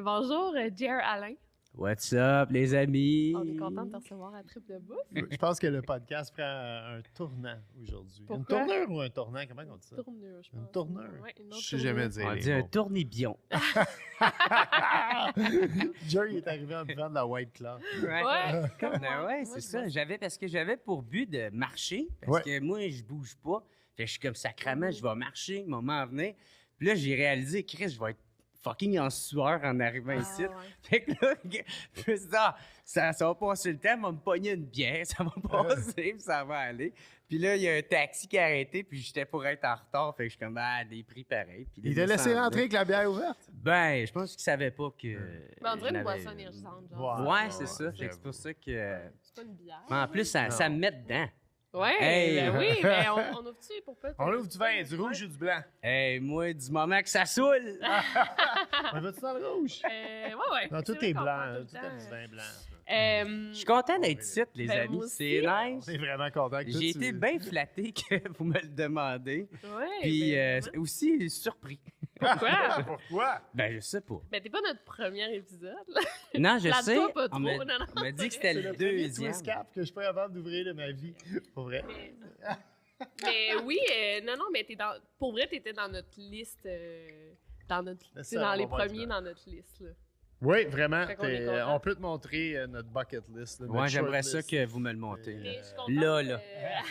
Bonjour, Jer Alain. What's up, les amis? On est content de te recevoir à Trip de Bouffe. Je pense que le podcast prend un tournant aujourd'hui. Pourquoi? Une tournure ou un tournant? Comment on dit ça? Tournure, je pense. Une tournure? Ouais, une autre Je sais jamais tournure. dire On les dit un mots. tournibion. Jerry est arrivé en buvant de la White Claw. Ouais. Ouais, Moi, c'est je ça. vois Parce que j'avais pour but de marcher, parce Ouais. que moi, je bouge pas. Fait que je suis comme sacrament, je vais marcher, le moment à venir. Puis là, j'ai réalisé, Chris, je vais être fucking en sueur en arrivant ici. ouais. Fait que là, je me suis dit, ça va passer le temps, on va me pogner une bière, ça va passer, puis ça va aller. Puis là, il y a un taxi qui a arrêté, puis j'étais pour être en retard. Fait que je suis comme, des prix pareils. Puis là, Il t'a laissé s'en rentrer venait. avec la bière ouverte? Ben, je pense qu'il savait pas que. Ben, on dirait je une n'avais- boisson énergisante. Genre. Ouais, c'est ça. Fait que j'avoue. c'est pour ça que. C'est pas une bière. Mais en plus, ça me met dedans. Ouais, Hey. ben oui, mais on ouvre-tu pour pas? On ouvre du vin, du rouge ou du blanc? Hey, moi, du moment que ça saoule! On va-tu dans le rouge? Ouais. Non, C'est tout vrai est qu'on blanc. prend tout le Tout est temps. du vin blanc. Je suis content d'être ici, les Ben, amis. moi C'est aussi. On nice. est vraiment content que toi, J'ai tu- été bien flatté que vous me le demandez. Ouais. Puis ben, aussi surpris. Pourquoi? Pourquoi? Ben, je sais pas. Ben, t'es pas notre premier épisode, là. Non, je sais. Plate-toi pas On m'a trop. Non, non, on m'a dit c'est que c'était C'est le le premier deuxième. twist cap que je peux avoir d'ouvrir de ma vie. Pour vrai. Mais oui, non, mais pour vrai, t'étais dans notre liste. Dans Ça, dans on les va voir premiers du dans notre liste, là. Oui, vraiment. Fait qu'on est content. On peut te montrer notre bucket list. là, Ouais, notre j'aimerais short ça list. que vous me le montrez. Mais là. je suis contente, Là.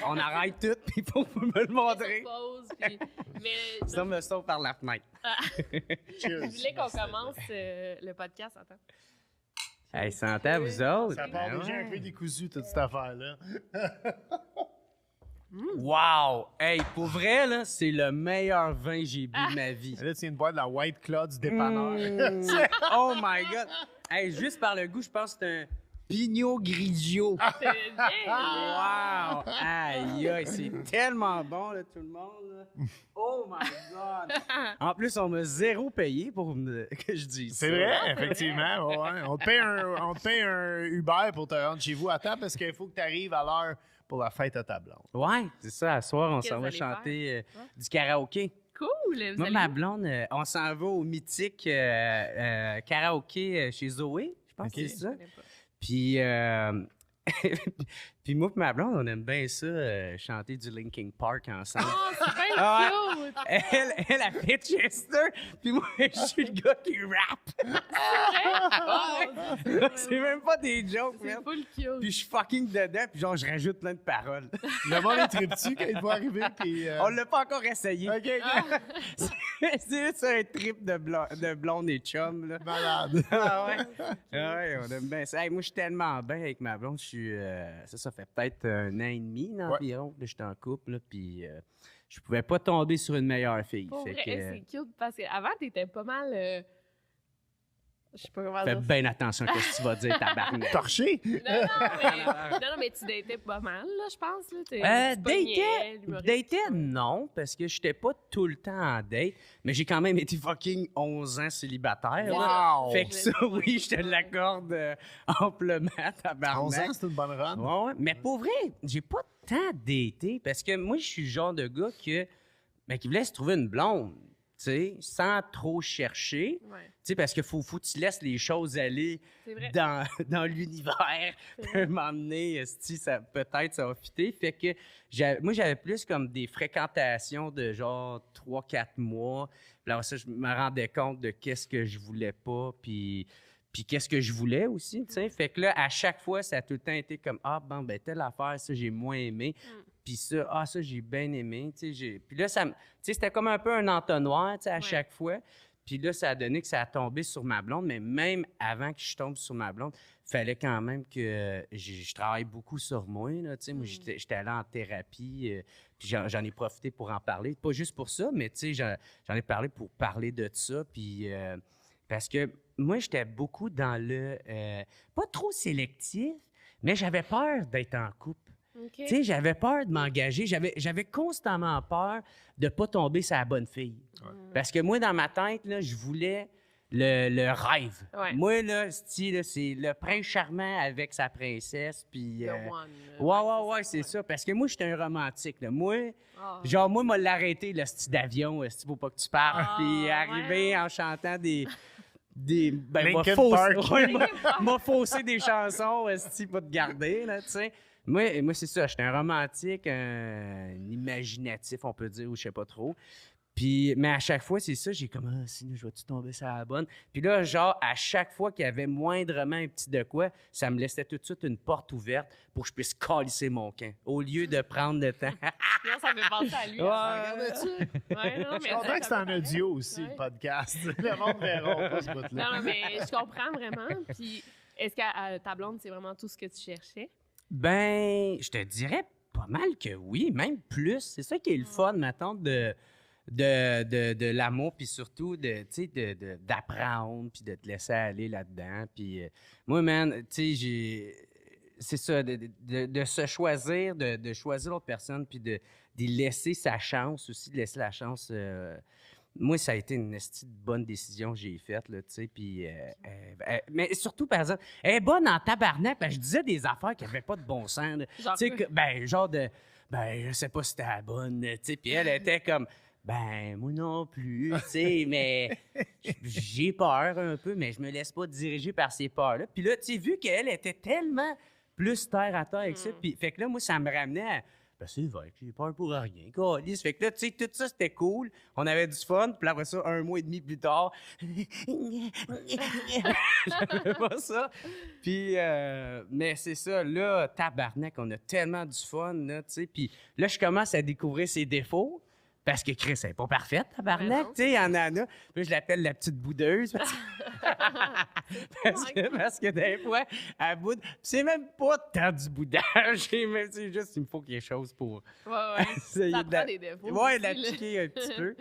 On arrête tout, puis il faut que vous me le montrer. Pause, puis... Mais Ça me sauve par la fenêtre. Cheers. je voulais qu'on commence le podcast. Attends. Hey, santé à vous autres. Ça part Ben déjà un ouais. peu décousu, toute cette affaire-là. Wow! Hey, pour vrai, là, c'est le meilleur vin que j'ai bu de ma vie. Là, tu viens de boire de la White Claw du dépanneur. Oh my God! Hey, juste par le goût, je pense que c'est un Pinot Grigio. C'est bien! Wow! Aïe, aïe, c'est tellement bon, là, tout le monde. Là. Oh my God! En plus, on m'a zéro payé pour que je dise C'est ça. vrai, effectivement. Ouais. On te paye un Uber pour te rendre chez vous à temps parce qu'il faut que tu arrives à l'heure pour la fête à ta blonde. Ouais, c'est ça. À soir, on Qu'est-ce s'en que va vous allez chanter faire? du karaoké. Cool! Vous Moi, allez ma où? blonde, on s'en va au mythique karaoké chez Zoé. Je pense Ok. que c'est ça. Je connais pas. Puis, puis moi et ma blonde, on aime bien ça, chanter du Linkin Park ensemble. Oh, c'est bien Ah cute! Elle a fait Chester, puis moi, je suis le gars qui rappe. Oh, C'est même pas des jokes, c'est man. full cute. Puis je suis fucking dedans, puis genre, je rajoute plein de paroles. Le monde est trip-tu quand il va arriver. Puis, On l'a pas encore essayé. OK, OK. C'est juste un trip de blonde et chum, là. Malade. Ah ouais. Ah ouais, on aime bien ça. Hey, moi, je suis tellement bien avec ma blonde. Je suis, ça fait peut-être 1 an et demi là, Ouais. environ. Là, j'étais en couple, là, puis je pouvais pas tomber sur une meilleure fille. Pour Fait vrai, que, c'est cute parce qu'avant, t'étais pas mal. Je sais pas comment fais dire. bien attention à ce que tu vas dire, tabarnak. Torché? Non, mais tu datais pas mal, là, je pense. Là. Tu pognais, l'humoriste. Dater, non, parce que j'étais pas tout le temps en date, mais j'ai quand même été fucking 11 ans célibataire. là. Wow! Fait que ça, oui, je te l'accorde amplement, tabarnak. 11 ans, c'est une bonne run. Ouais, ouais. Mais pour vrai, j'ai pas tant daté parce que moi, je suis le genre de gars qui voulait se trouver une blonde, tu sais, sans trop chercher. Ouais, Tu sais, parce qu'il faut que tu laisses les choses aller c'est vrai. dans l'univers. Puis à un moment donné, peut-être ça va fitter. Fait que moi, j'avais plus comme des fréquentations de genre 3-4 mois. Puis après ça, je me rendais compte de qu'est-ce que je voulais pas, puis qu'est-ce que je voulais aussi, tu sais. Fait que là, à chaque fois, ça a tout le temps été comme, ben, telle affaire, ça, j'ai moins aimé. Puis ça, ça, j'ai bien aimé, tu sais. Puis là, tu sais, c'était comme un peu un entonnoir, tu sais, à chaque fois. Puis là, ça a donné que ça a tombé sur ma blonde. Mais même avant que je tombe sur ma blonde, il fallait quand même que je travaille beaucoup sur moi, là, tu sais. Moi, j'étais allé en thérapie, puis j'en ai profité pour en parler. Pas juste pour ça, mais tu sais, j'en ai parlé pour parler de ça, puis... parce que moi, j'étais beaucoup dans le... pas trop sélectif, mais j'avais peur d'être en couple. OK. Tu sais, j'avais peur de m'engager. J'avais constamment peur de pas tomber sur la bonne fille. Parce que moi, dans ma tête, là, je voulais le rêve. Ouais. Moi, là, c'est le prince charmant avec sa princesse, puis... The one, Ouais, c'est ça. Parce que moi, j'étais un romantique, là. Moi, Ah. genre, moi, m'a l'arrêté, le style d'avion, faut pas que tu partes, Ah, puis ouais. arriver en chantant des... Linkin faussé, Park. ouais, m'a faussé des chansons, esti, pas te garder, là, tu sais. Moi, c'est ça, j'étais un romantique, un imaginatif, on peut dire, ou je sais pas trop. Puis, mais à chaque fois, c'est ça, j'ai comme, ah, si, je vais-tu tomber sur la bonne? Puis là, genre, à chaque fois qu'il y avait moindrement un petit de quoi, ça me laissait tout de suite une porte ouverte pour que je puisse calisser mon camp, au lieu de prendre le temps. Non, ça me fait penser à lui. Ouais. Regardez-tu? Ouais, non, Je mais suis content que c'est en audio aussi, Ouais. le podcast. Le monde verra pas ce bout-là. Non, mais je comprends vraiment. Puis, est-ce que ta blonde, c'est vraiment tout ce que tu cherchais? Ben, je te dirais pas mal que oui, même plus. C'est ça qui est le fun, mettons, de l'amour, puis surtout d'apprendre, puis de te laisser aller là-dedans. Puis moi, man, tu sais, c'est ça, de se choisir, de choisir l'autre personne, puis de laisser sa chance aussi, de laisser la chance. Moi, ça a été une esti de bonne décision que j'ai faite, là, tu sais, puis... mais surtout, par exemple, elle est bonne en tabarnak, parce que je disais des affaires qui n'avaient pas de bon sens, là. Genre Tu sais, quoi? je sais pas si c'était la bonne, tu sais, puis elle était comme... Ben, moi non plus, tu sais, mais j'ai peur un peu, mais je me laisse pas diriger par ces peurs-là. Puis là, tu sais, vu qu'elle était tellement plus terre à terre avec ça, puis fait que là, moi, ça me ramenait à... Ben, c'est vrai que j'ai peur pour rien, câlisse. Fait que là, tu sais, tout ça, c'était cool. On avait du fun, puis après ça, 1 mois et demi plus tard... J'avais pas ça. Puis, mais c'est ça, là, tabarnak, on a tellement du fun, là, tu sais. Puis là, je commence à découvrir ses défauts. Parce que Chris, elle n'est pas parfaite, Ouais, tabarnak, non. tu sais, il y en a. Puis là, je l'appelle la petite boudeuse. Parce que des fois, elle boude. Puis c'est même pas tant du boudage. C'est juste, il me faut quelque chose pour Ouais. essayer Ça de prend des défauts. Ouais, aussi, la là. piquer un petit peu.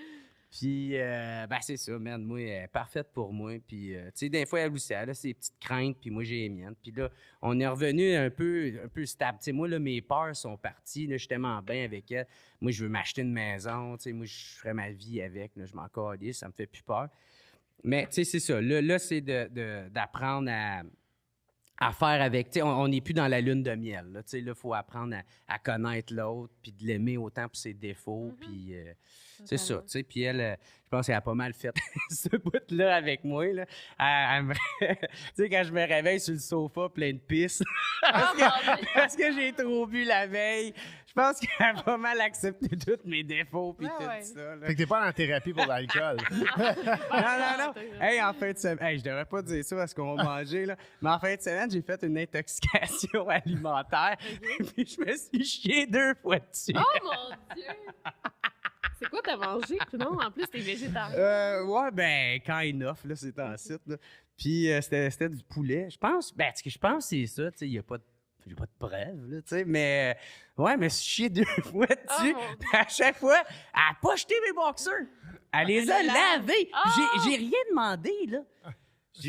Puis, ben, c'est ça, man. Moi, elle est parfaite pour moi. Puis, tu sais, des fois, elle aussi, elle a ses petites craintes, puis moi, j'ai les miennes. Puis là, on est revenu un peu stable. Tu sais, moi, là, mes peurs sont parties. Là, je suis tellement bien avec elle. Moi, je veux m'acheter une maison. Tu sais, moi, je ferais ma vie avec. Là, je m'en calisse, ça me fait plus peur. Mais, tu sais, c'est ça. Là c'est d'apprendre à faire avec... Tu sais, on n'est plus dans la lune de miel. Là, tu sais, là, il faut apprendre à connaître l'autre, puis de l'aimer autant pour ses défauts, puis... c'est ça, tu sais. Puis elle, je pense qu'elle a pas mal fait ce bout-là avec moi, là. Tu sais, quand je me réveille sur le sofa plein de pisse, parce que j'ai trop bu la veille, je pense qu'elle a pas mal accepté tous mes défauts, puis tout Ouais. ça, là. Fait que t'es pas en thérapie pour l'alcool. Non. Hey, en fin de semaine, hey, je devrais pas dire ça parce qu'on va manger, là. Mais en fin de semaine, j'ai fait une intoxication alimentaire. Puis je me suis chié 2 fois dessus. Oh mon Dieu! C'est quoi t'as mangé? Non, en plus, t'es végétarien. Ouais, ben, quand enough, là, c'est en site, là. Puis c'était du poulet. Je pense que c'est ça, tu sais, il y a pas de... J'ai pas de preuves, là, tu sais, mais... ouais, mais chier 2 fois dessus. mon Dieu. À chaque fois, elle a pas jeté mes boxers. Elle les a lavés. J'ai rien demandé, là.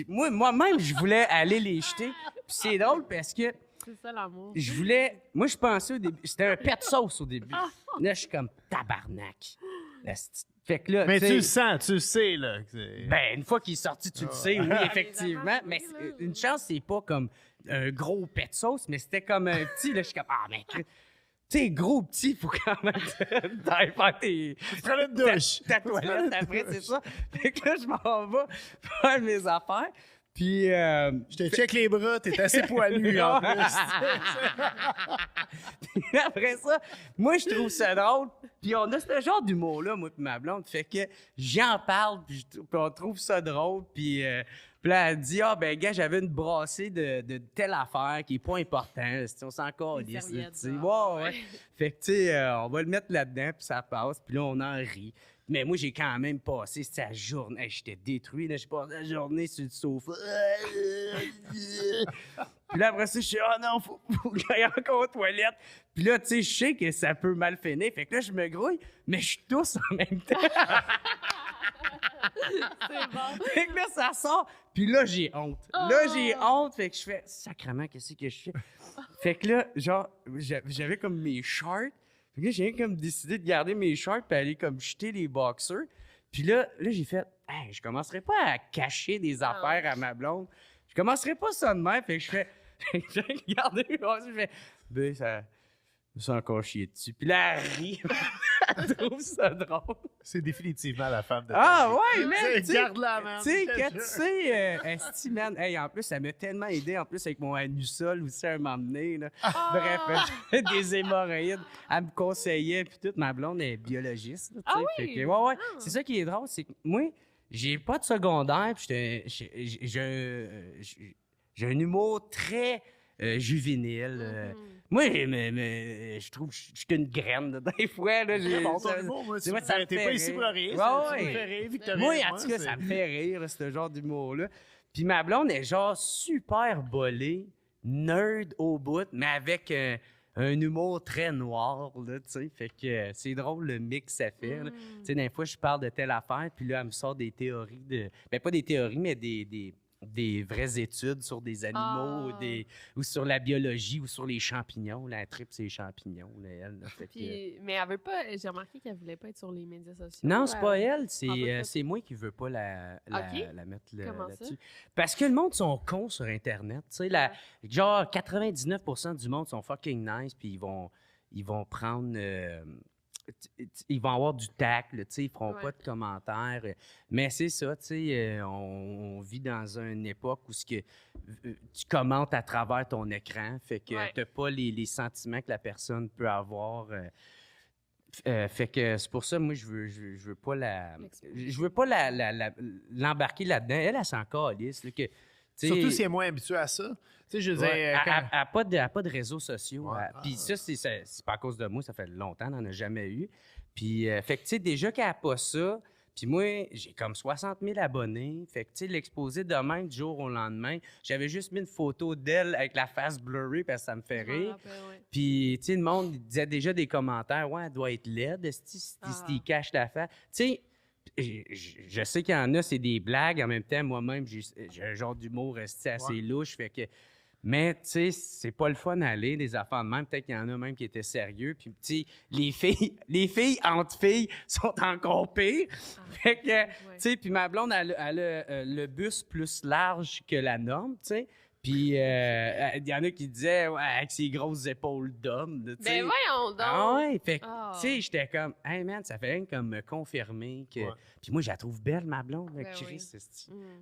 Moi-même, je voulais aller les jeter. Puis c'est drôle parce que C'est ça l'amour. moi, je pensais au début... C'était un pet sauce au début. Là, je suis comme tabarnak. Fait que là, Mais tu tu le sais... sens, tu le sais, là. que c'est- Ben, une fois qu'il est sorti, tu le sais, oui, Ah, effectivement. les affaires, Mais oui, là. une chance, c'est pas comme un gros pet de sauce, mais c'était comme un petit, là, je suis comme, ah, mais, tu sais, gros, petit, il faut quand même t'ailles faire Tu prends une douche. ta toilette après, c'est ça. Fait que là, je m'en vais faire mes affaires, puis... Je te check les bras, t'es assez poilu, en plus. Puis après ça, moi, je trouve ça drôle. Puis on a ce genre d'humour-là, moi et ma blonde. Fait que j'en parle, puis on trouve ça drôle. Puis là, elle dit, ah, ben, gars, j'avais une brassée de telle affaire qui est pas importante. On s'en calisse, là, tu sais. Ouais. Fait que, tu sais, on va le mettre là-dedans, puis ça passe. Puis là, on en rit. Mais moi, j'ai quand même passé sa journée. Hey, j'étais détruit, là. J'ai passé la journée sur le sofa. Puis là, après ça, je suis « Ah non, faut que j'aille encore aux toilettes. » Puis là, tu sais, je sais que ça peut mal finir. Fait que là, je me grouille, mais je tousse en même temps. C'est bon. Fait que là, ça sort. Puis là, j'ai honte. Là, j'ai honte. Fait que je fais « Sacrement, qu'est-ce que je fais? » Fait que là, genre, j'avais comme mes shorts. Fait que là, j'ai comme décidé de garder mes shorts puis aller comme jeter les boxers. Puis là j'ai fait « Hey, je commencerai pas à cacher des affaires à ma blonde. Je commencerai pas ça de même. » Fait que je fais... J'ai regardé mes boxers, je fais « Ben, ça... Je me suis encore chié dessus. » Puis là, elle rit. Elle trouve ça drôle. C'est définitivement la femme de Ah ta vie. ouais, Tu man! sais, garde-la, man. Tu sais, je te quand jure. tu sais, esti, man, hey, en plus, ça m'a tellement aidé, en plus, avec mon anusol aussi, à un moment donné, là. Bref, j'avais des hémorroïdes. Elle me conseillait, puis tout. Ma blonde est biologiste, là, tu sais. Ah Fait oui? que, ouais. Ah. C'est ça qui est drôle, c'est que moi, j'ai pas de secondaire, puis j'ai un humour très juvénile. Moi, je trouve que je suis une graine, là, des fois, là. C'est bon, ton humour, moi, tu vois, ça me t'es fait pas ici rire. pour rire. Ouais, ça, ouais. Tu me fais rire, Victorien. Moi, en tout cas, ça me fait rire, là, ce genre d'humour-là. Puis ma blonde est genre super bolée, nerd au bout, mais avec un humour très noir, là, tu sais. Fait que c'est drôle le mix que ça fait, là. Tu sais, des fois, je parle de telle affaire, puis là, elle me sort des théories de... Ben, pas des théories, mais des vraies études sur des animaux ou sur la biologie ou sur les champignons. Là, elle tripe ses champignons, là, elle. Là, fait que- Puis, mais elle veut pas. J'ai remarqué qu'elle voulait pas être sur les médias sociaux. Non, c'est pas elle, en veut pas. c'est moi qui veux pas la mettre Comment ça? là-dessus. Parce que le monde sont cons sur Internet. Tu sais, genre 99% du monde sont fucking nice, puis ils vont prendre... ils vont avoir du tact, là, tu sais, ils feront pas de commentaires. Mais c'est ça, tu sais, on vit dans une époque où tu commentes à travers ton écran, fait que t'as pas les sentiments que la personne peut avoir. Fait que c'est pour ça, moi, je veux pas l'embarquer là-dedans. Elle s'en calisse, là, que... T'sais, surtout si elle est moins habituée à ça. Tu sais, je veux dire, elle quand- n'a pas de réseaux sociaux. Ouais. Puis ça, c'est pas à cause de moi, ça fait longtemps, on n'en a jamais eu. Puis, fait que, tu sais, déjà qu'elle n'a pas ça, puis moi, j'ai comme 60 000 abonnés. Fait que, tu sais, l'exposer de même du jour au lendemain, j'avais juste mis une photo d'elle avec la face blurry parce que ça me fait rire. Puis, tu sais, le monde disait déjà des commentaires, ouais, elle doit être laide, s'il cache la face. Tu sais, je sais qu'il y en a, c'est des blagues. En même temps, moi-même, j'ai un genre d'humour assez louche. Fait que, mais, tu sais, c'est pas le fun d'aller, des affaires de même. Peut-être qu'il y en a même qui étaient sérieux. Puis, tu sais, les filles entre filles sont encore pires. Fait que, tu sais, puis ma blonde, elle a le bus plus large que la norme, tu sais. Puis, il y en a qui disaient, ouais, avec ses grosses épaules d'homme, tu sais. Ben voyons donc! Ah ouais, fait que, tu sais, j'étais comme, hey man, ça fait rien comme me confirmer que. Puis moi, je la trouve belle, ma blonde, avec Chris. Je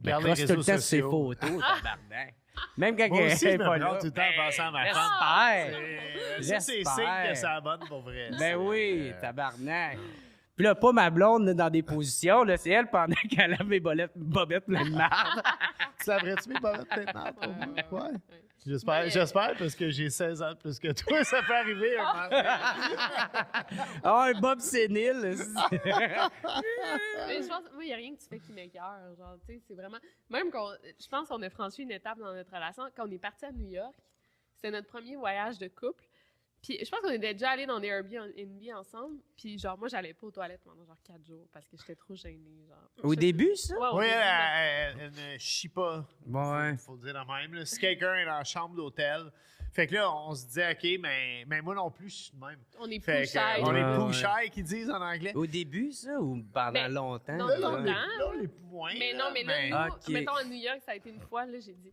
Regarde les crosse tout le réseaux temps sur ses sociaux. photos, tabarnak. Même quand Moi aussi, elle je est me pas blâme là. tout le temps en pensant à ma femme. J'espère. Ça, c'est signe que ça bonne pour vrai. Ben oui, tabarnak. Puis là, pas ma blonde là, dans des positions, là, c'est elle pendant qu'elle lave mes bobettes pleines de marde. Tu laverais-tu mes bobettes maintenant pour moi? Ouais. J'espère, parce que j'ai 16 ans de plus que toi, ça peut arriver un moment. Ah, un bob sénile. Mais je pense, moi, il n'y a rien que tu fais qui m'écoeure. Genre, tu sais, c'est vraiment. Même je pense qu'on a franchi une étape dans notre relation. Quand on est parti à New York, c'était notre premier voyage de couple. Puis je pense qu'on était déjà allés dans des Airbnb ensemble. Puis genre, moi, j'allais pas aux toilettes pendant genre 4 jours parce que j'étais trop gênée. Genre. Au début, ça? Ouais, au Oui, début, elle ne chie pas. Ouais. Faut le dire de même. Là. Si quelqu'un est dans la chambre d'hôtel, fait que là, on se disait, OK, mais moi non plus, je suis de même. on est Fait plus que, shy. on est Ouais, plus ouais. shy, qu'ils disent en anglais. Au début, ça, ou pendant Ben, longtemps? non, là? longtemps. Là, on est plus moins. Mais là, non, mais là, nous, Ok. mettons à New York, ça a été une fois, là, j'ai dit,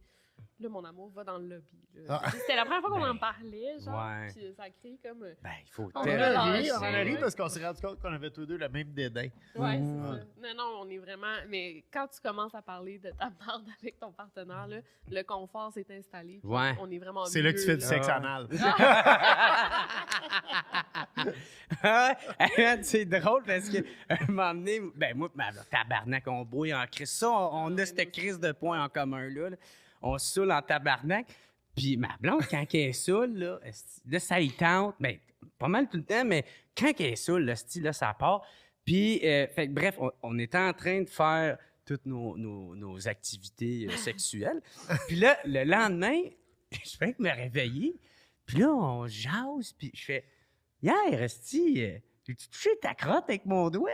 là, mon amour, va dans le lobby. Là. Ah. C'était la première fois qu'on Ben, en parlait, genre. ouais. Puis ça a créé comme. Ben, il faut On On en a a ri, lâché, on en a ri ouais. parce qu'on s'est rendu compte qu'on avait tous deux le même dédain. Ouais, Mm. c'est ça. Non, on est vraiment. Mais quand tu commences à parler de ta marde avec ton partenaire, là, le confort s'est installé. Puis Ouais. On est vraiment. C'est là que tu fais du sexe Ah. anal. C'est drôle parce que un moment donné, ben moi, tabarnak, on brouille en crise. Ça, on a cette crise de points en commun là. On se saoule en tabarnak. Puis ma blonde, quand elle est saoule, là, ça y tente. Ben, pas mal tout le temps, mais quand elle est saoule, là, ça part. Puis, fait que, bref, on était en train de faire toutes nos activités sexuelles. Puis là, le lendemain, je fais que me réveiller. Puis là, on jase, puis je fais « Hier, esti, j'ai-tu touché ta crotte avec mon doigt? »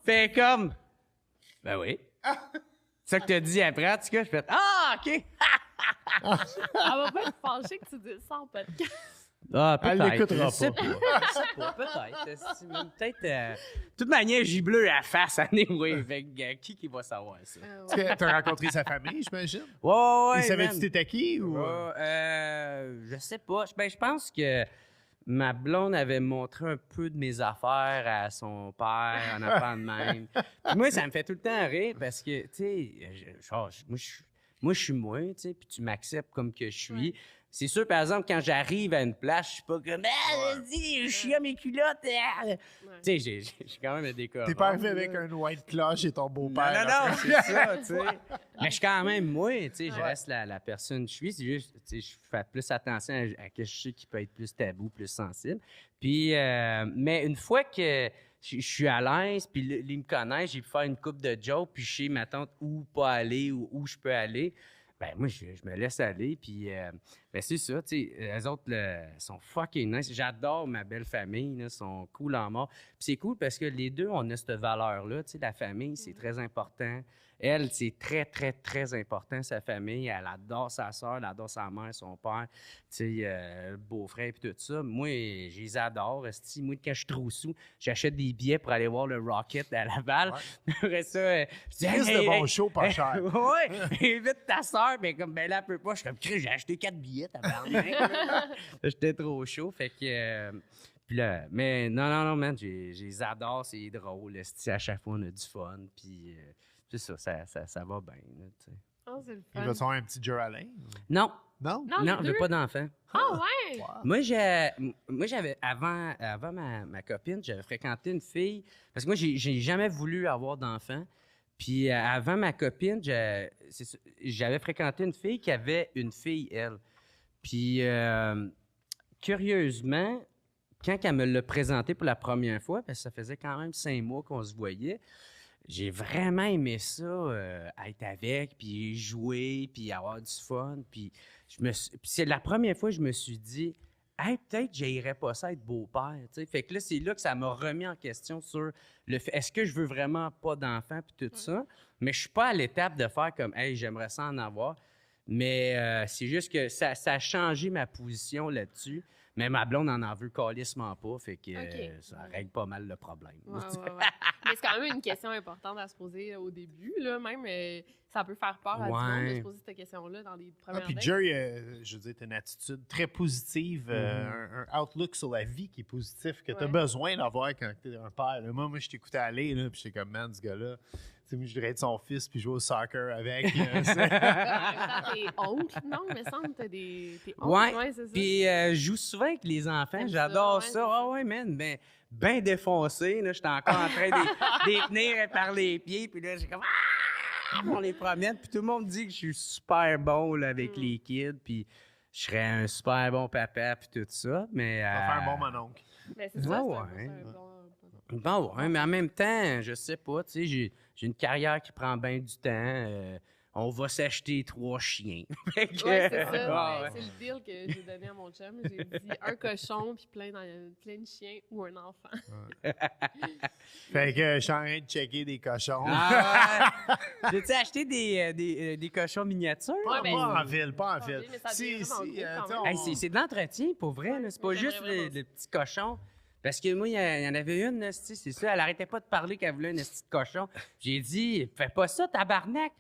Fait comme « Ben oui. » C'est ça que t'as dit après, en tout cas, je fais « Ah, OK! Elle va pas être fâchée que tu dises ça en podcast. » Ah, Elle peut-être. l'écoutera Je sais pas. Je sais pas, peut-être. Peut-être. De toute manière, j'ai bleu à la face, anyway. Fait que, qui va savoir ça? Est-ce que t'as rencontré sa famille, j'imagine? Ouais. Ils savaient-tu man. t'étais qui? Ou... Je sais pas. Ben, je pense que ma blonde avait montré un peu de mes affaires à son père, en apprend de même. Puis moi, ça me fait tout le temps rire parce que, tu sais, moi, je suis moi, tu sais, puis tu m'acceptes comme que je suis. Ouais. C'est sûr, par exemple, quand j'arrive à une place, je suis pas comme « Ah, vas-y, je suis à mes culottes! Ah! » Ouais. Tu sais, j'ai quand même un décor. T'es pas arrivé avec un white claw chez ton Non, beau-père. non, c'est ça, tu sais. Mais je suis quand même moi, tu sais, je Ouais. reste la personne que je suis. C'est juste, tu sais, je fais plus attention à que je sais qui peut être plus tabou, plus sensible. Puis, mais une fois que je suis à l'aise, puis ils me connaissent, j'ai pu faire une coupe de jokes, puis je sais, ma tante, où pas aller ou où je peux aller. Ben moi, je me laisse aller, puis ben c'est ça, tu sais, eux autres sont fucking nice. J'adore ma belle famille, là, sont cool en mort. Puis c'est cool parce que les deux, on a cette valeur-là, tu sais, la famille, c'est très important. Elle, c'est très, très, très important, sa famille. Elle adore sa soeur, elle adore sa mère, son père, tu sais, le beau-frère, puis tout ça. Moi, je les adore. Esti. Moi, quand je suis trop sous, j'achète des billets pour aller voir le Rocket à Laval. Après ça, je dis, Chris de bon show, pas cher. ouais, invite ta soeur, mais comme, ben là, elle peut pas. Je suis comme, Chris, j'ai acheté 4 billets, tabarnak. J'étais trop chaud, fait que... puis là, mais non, man, je les adore, c'est drôle. Esti. À chaque fois, on a du fun, puis c'est ça va bien, là, tu sais. Oh, c'est le Il fun. va te faire un petit Alain? Non, Non? Non, non, les je veux deux? pas d'enfant. Ah ouais! Wow. Moi, j'avais, avant ma copine, j'avais fréquenté une fille, parce que moi, j'ai jamais voulu avoir d'enfant. Puis avant ma copine, j'avais fréquenté une fille qui avait une fille, elle. Puis, curieusement, quand elle me l'a présenté pour la première fois, parce que ça faisait quand même 5 mois qu'on se voyait, j'ai vraiment aimé ça, être avec, puis jouer, puis avoir du fun. Puis puis c'est la première fois que je me suis dit, hey, peut-être que j'irais pas ça être beau-père. Tu sais. Fait que là, c'est là que ça m'a remis en question sur le fait, est-ce que je veux vraiment pas d'enfant, puis tout ça. Mais je suis pas à l'étape de faire comme, hey, j'aimerais ça en avoir. Mais c'est juste que ça a changé ma position là-dessus. Mais ma blonde en veut calissement pas, fait que Ok. ça règle pas mal le problème. Ouais. Mais c'est quand même une question importante à se poser au début, là. Même, ça peut faire peur à du monde de se poser cette question-là dans les premières Puis dates. Jerry, je veux dire, t'as une attitude très positive, un outlook sur la vie qui est positif, que t'as Ouais. besoin d'avoir quand t'es un père. Là, moi, je t'écoutais aller, là, puis j'étais comme, man, ce gars-là, tu sais, moi, je voudrais être son fils puis jouer au soccer avec. là, c'est- T'es oncle, non? Mais semble que t'es Ouais, oncle. Ouais, c'est ça. puis je joue souvent avec les enfants, T'aimes j'adore ça, ça. ouais, Ah c'est ouais, man, ben, ben défoncé, là, j'étais encore en train de les tenir par les pieds, puis là, j'ai comme, on les promène, puis tout le monde dit que je suis super bon là, avec les kids, puis je serais un super bon papa, puis tout ça, mais... On va faire un bon mononcle. Mais c'est ça, Ouais, c'est ouais. un bon... Bon, ouais, mais en même temps, je sais pas, tu sais, j'ai une carrière qui prend bien du temps. On va s'acheter 3 chiens. Fait que- Ouais, c'est ça. Ah, Ouais, ouais. c'est le deal que j'ai donné à mon chum. J'ai dit un cochon puis plein de chiens ou un enfant. Fait que je suis en train de checker des cochons. Ah, ouais. J'ai-tu acheté des cochons miniatures? Ouais, ben, Pas en ville, pas en pas en ville. ville, mais ça devient vraiment gros quand tu sais, même. on- Hey, c'est de l'entretien, pour vrai. Là. C'est pas mais juste j'aimerais vraiment le petit cochon. Parce que moi, il y en avait une, là, c'est ça. Elle arrêtait pas de parler qu'elle voulait un petit cochon. J'ai dit, fais pas ça, tabarnak.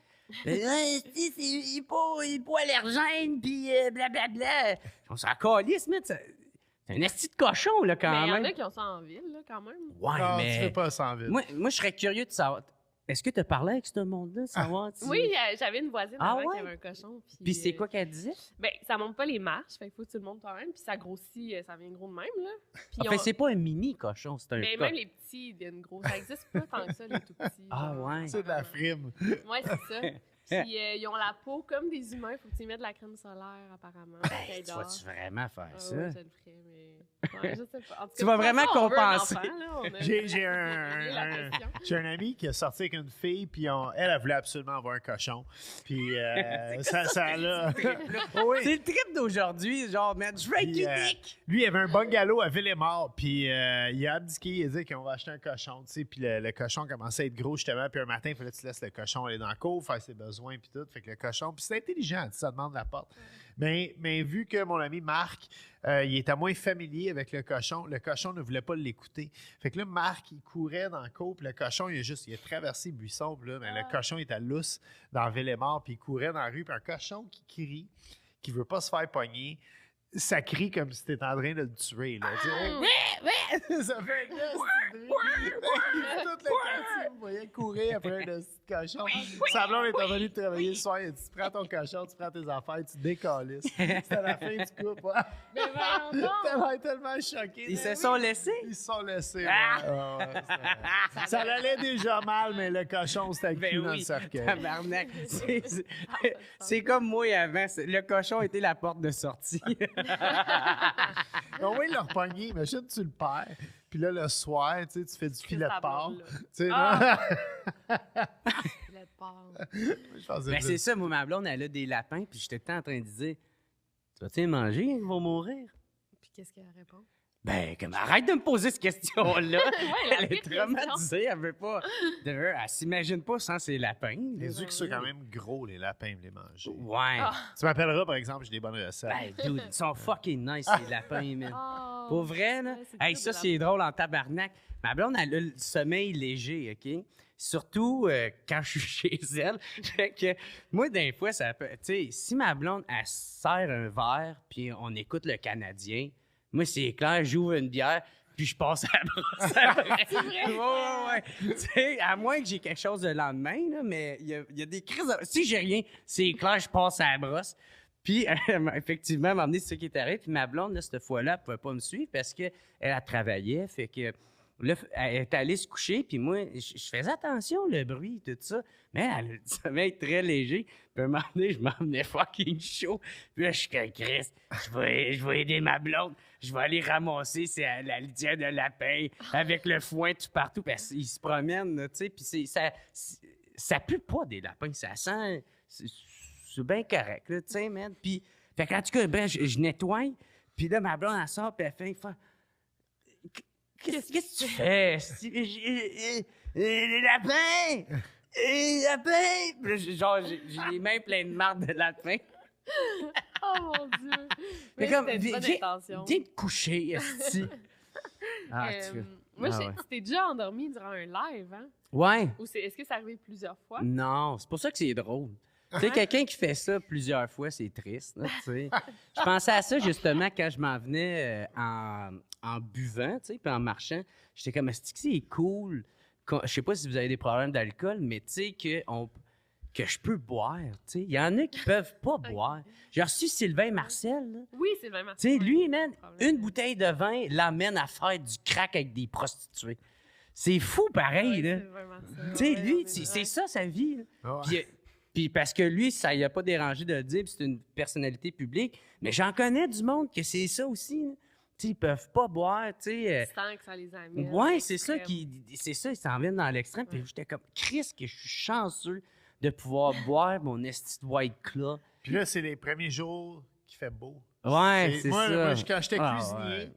Il est pas allergène, puis blablabla. On s'en calisse, mais c'est un esti de cochon, là, quand Mais il y en même. a qui ont ça en ville, là, quand même. Ouais, Ah, tu mais... fais pas ça en ville. Moi, je serais curieux de savoir... Est-ce que tu as parlé avec ce monde-là, savoir si... Oui, j'avais une voisine Ah avant ouais? qui avait un cochon. Puis c'est quoi qu'elle disait? Ben, ça monte pas les marches, fait qu'il faut que tu le montes toi-même, puis ça grossit, ça vient gros de même, là. Puis Enfin, c'est pas un mini cochon, c'est un mais coq. même les petits, ils deviennent gros. Ça existe pas tant que ça, les tout petits. Ah, genre. ouais. C'est de la frime. Ouais, c'est ça. Puis ils ont la peau comme des humains, faut que tu y mettes de la crème solaire, apparemment. Hey, tu vas-tu vraiment faire Ah ça? ouais, je le ferais, mais... Ouais, je sais pas. En tout cas, Tu vas de toute vraiment façon, on veut un compenser. enfant, là, on a- J'ai réglé la un, question. j'ai un ami qui est sorti avec une fille, puis elle voulait absolument avoir un cochon. Puis ça l'a. Oh oui. C'est le trip d'aujourd'hui, genre, man, je veux être Puis, unique! lui, il avait un bungalow à Villemort, puis il a abdiqué, il a dit qu'on va acheter un cochon, tu sais, puis le cochon commençait à être gros, justement, puis un matin, il fallait que tu laisses le cochon aller dans la cour, faire ses besoins, puis tout, fait que le cochon, puis c'est intelligent, tu sais, ça demande la porte. Mais vu que mon ami Marc, il était moins familier avec le cochon ne voulait pas l'écouter. Fait que là, Marc, il courait dans la cour, puis le cochon, il a traversé le buisson, puis là, mais le cochon était à lousse dans Villemort, puis il courait dans la rue, puis un cochon qui crie, qui veut pas se faire pogner, ça crie comme si t'étais en train de le tuer. Là, tu sais. Ça fait un gars, toute le quartier, vous voyez courir après un petit cochon. Sa blonde est revenue de travailler le soir, tu prends ton cochon, tu prends tes affaires, tu décalisses. C'est à la fin du couple. Ouais. Mais voyons donc! T'es tellement choqué. Ils se sont laissés? Ils se sont laissés. Ça allait déjà mal, mais le cochon, c'était le cul dans le cercueil. Tabarnak. C'est comme moi avant. Le cochon était la porte de sortie. Donc, oui, il l'a repogné. Imagine, tu le perds. Puis là, le soir, tu fais du filet de porc. Tu sais, Ah! Filet de porc. je pensais Ben, plus. c'est ça, moi, ma blonde, elle a des lapins, puis j'étais tout le temps en train de dire, tu vas-tu les manger, ils vont mourir? Puis qu'est-ce qu'elle répond? Ben, comme, arrête de me poser cette question-là. la Elle est pire question. traumatisée, elle veut pas. Elle s'imagine pas sans ses lapins. Les yeux qui sont quand même gros, les lapins, me les manger. Ouais. Ah. Tu m'appelleras, par exemple, j'ai des bonnes recettes. Ben, dude, ils sont fucking nice, les lapins, man. Oh. Pour vrai, là. Ouais, c'est Hey, dur ça, de c'est drôle en tabarnak. Ma blonde, elle a le sommeil léger, OK? Surtout quand je suis chez elle. Fait que moi, des fois, ça peut. Tu sais, si ma blonde, elle sert un verre, puis on écoute le Canadien, moi, c'est clair, j'ouvre une bière, puis je passe à la brosse après. C'est vrai? Ouais. Tu sais, à moins que j'ai quelque chose le lendemain, là, mais il y a des crises. Si j'ai rien, c'est clair, je passe à la brosse. Puis, effectivement, m'a amené ce qui est arrivé. Puis ma blonde, là, cette fois-là, elle ne pouvait pas me suivre parce qu'elle travaillait. Fait que là, elle est allée se coucher. Puis moi, je faisais attention, le bruit, tout ça. Mais elle a le sommeil très léger. Puis à un moment donné, je m'emmenais fucking chaud. Puis là, je suis comme Christ, je vais aider ma blonde. Je vais aller ramasser la litière de lapin avec le foin tout partout. Parce qu'ils se promènent, là, tu sais. Puis ça pue pas des lapins. Ça sent... C'est bien correct, là, tu sais, man. Puis, fait qu'en tout cas, bref, je nettoie. Puis là, ma blonde, elle sort, puis elle fait... Qu'est-ce que tu fais? Les lapins! Les lapins! Puis là, genre, j'ai les mains pleines de marde de lapin. Oh mon Dieu! Mais Mais comme, c'était une bonne intention. viens te coucher, esti. Ah, Moi, Ah ouais. tu t'es déjà endormi durant un live, hein? Ouais. Ou est-ce que c'est arrivé plusieurs fois? Non, c'est pour ça que c'est drôle. Tu sais, quelqu'un qui fait ça plusieurs fois, c'est triste, là, tu sais. Je pensais à ça, justement, quand je m'en venais en buvant, tu sais, puis en marchant. J'étais comme, est-ce que c'est cool? Je sais pas si vous avez des problèmes d'alcool, mais tu sais, que je peux boire, tu sais. Il y en a qui peuvent pas boire. J'ai reçu Sylvain Marcel, là. Oui, c'est vraiment Tu sais, lui, man, problème. une bouteille de vin l'amène à faire du crack avec des prostituées. C'est fou, pareil, là. C'est vraiment ça. Tu sais, Ouais, lui, ouais, c'est ouais. ça, sa vie, là. Ah ouais. Puis parce que lui, ça ne a pas dérangé de le dire, puis c'est une personnalité publique. Mais j'en connais du monde que c'est ça aussi. Là. Tu sais, ils peuvent pas boire, tu sais. Tu sens que ça les amène. Ouais, c'est ça l'extrême. c'est ça, ils s'en viennent dans l'extrême. Puis Ouais. j'étais comme, Chris, que je suis chanceux de pouvoir boire mon esti de White Claw. Puis là, c'est les premiers jours qu'il fait beau. Ouais, c'est moi, ça. Moi, quand j'étais Ah, cuisinier,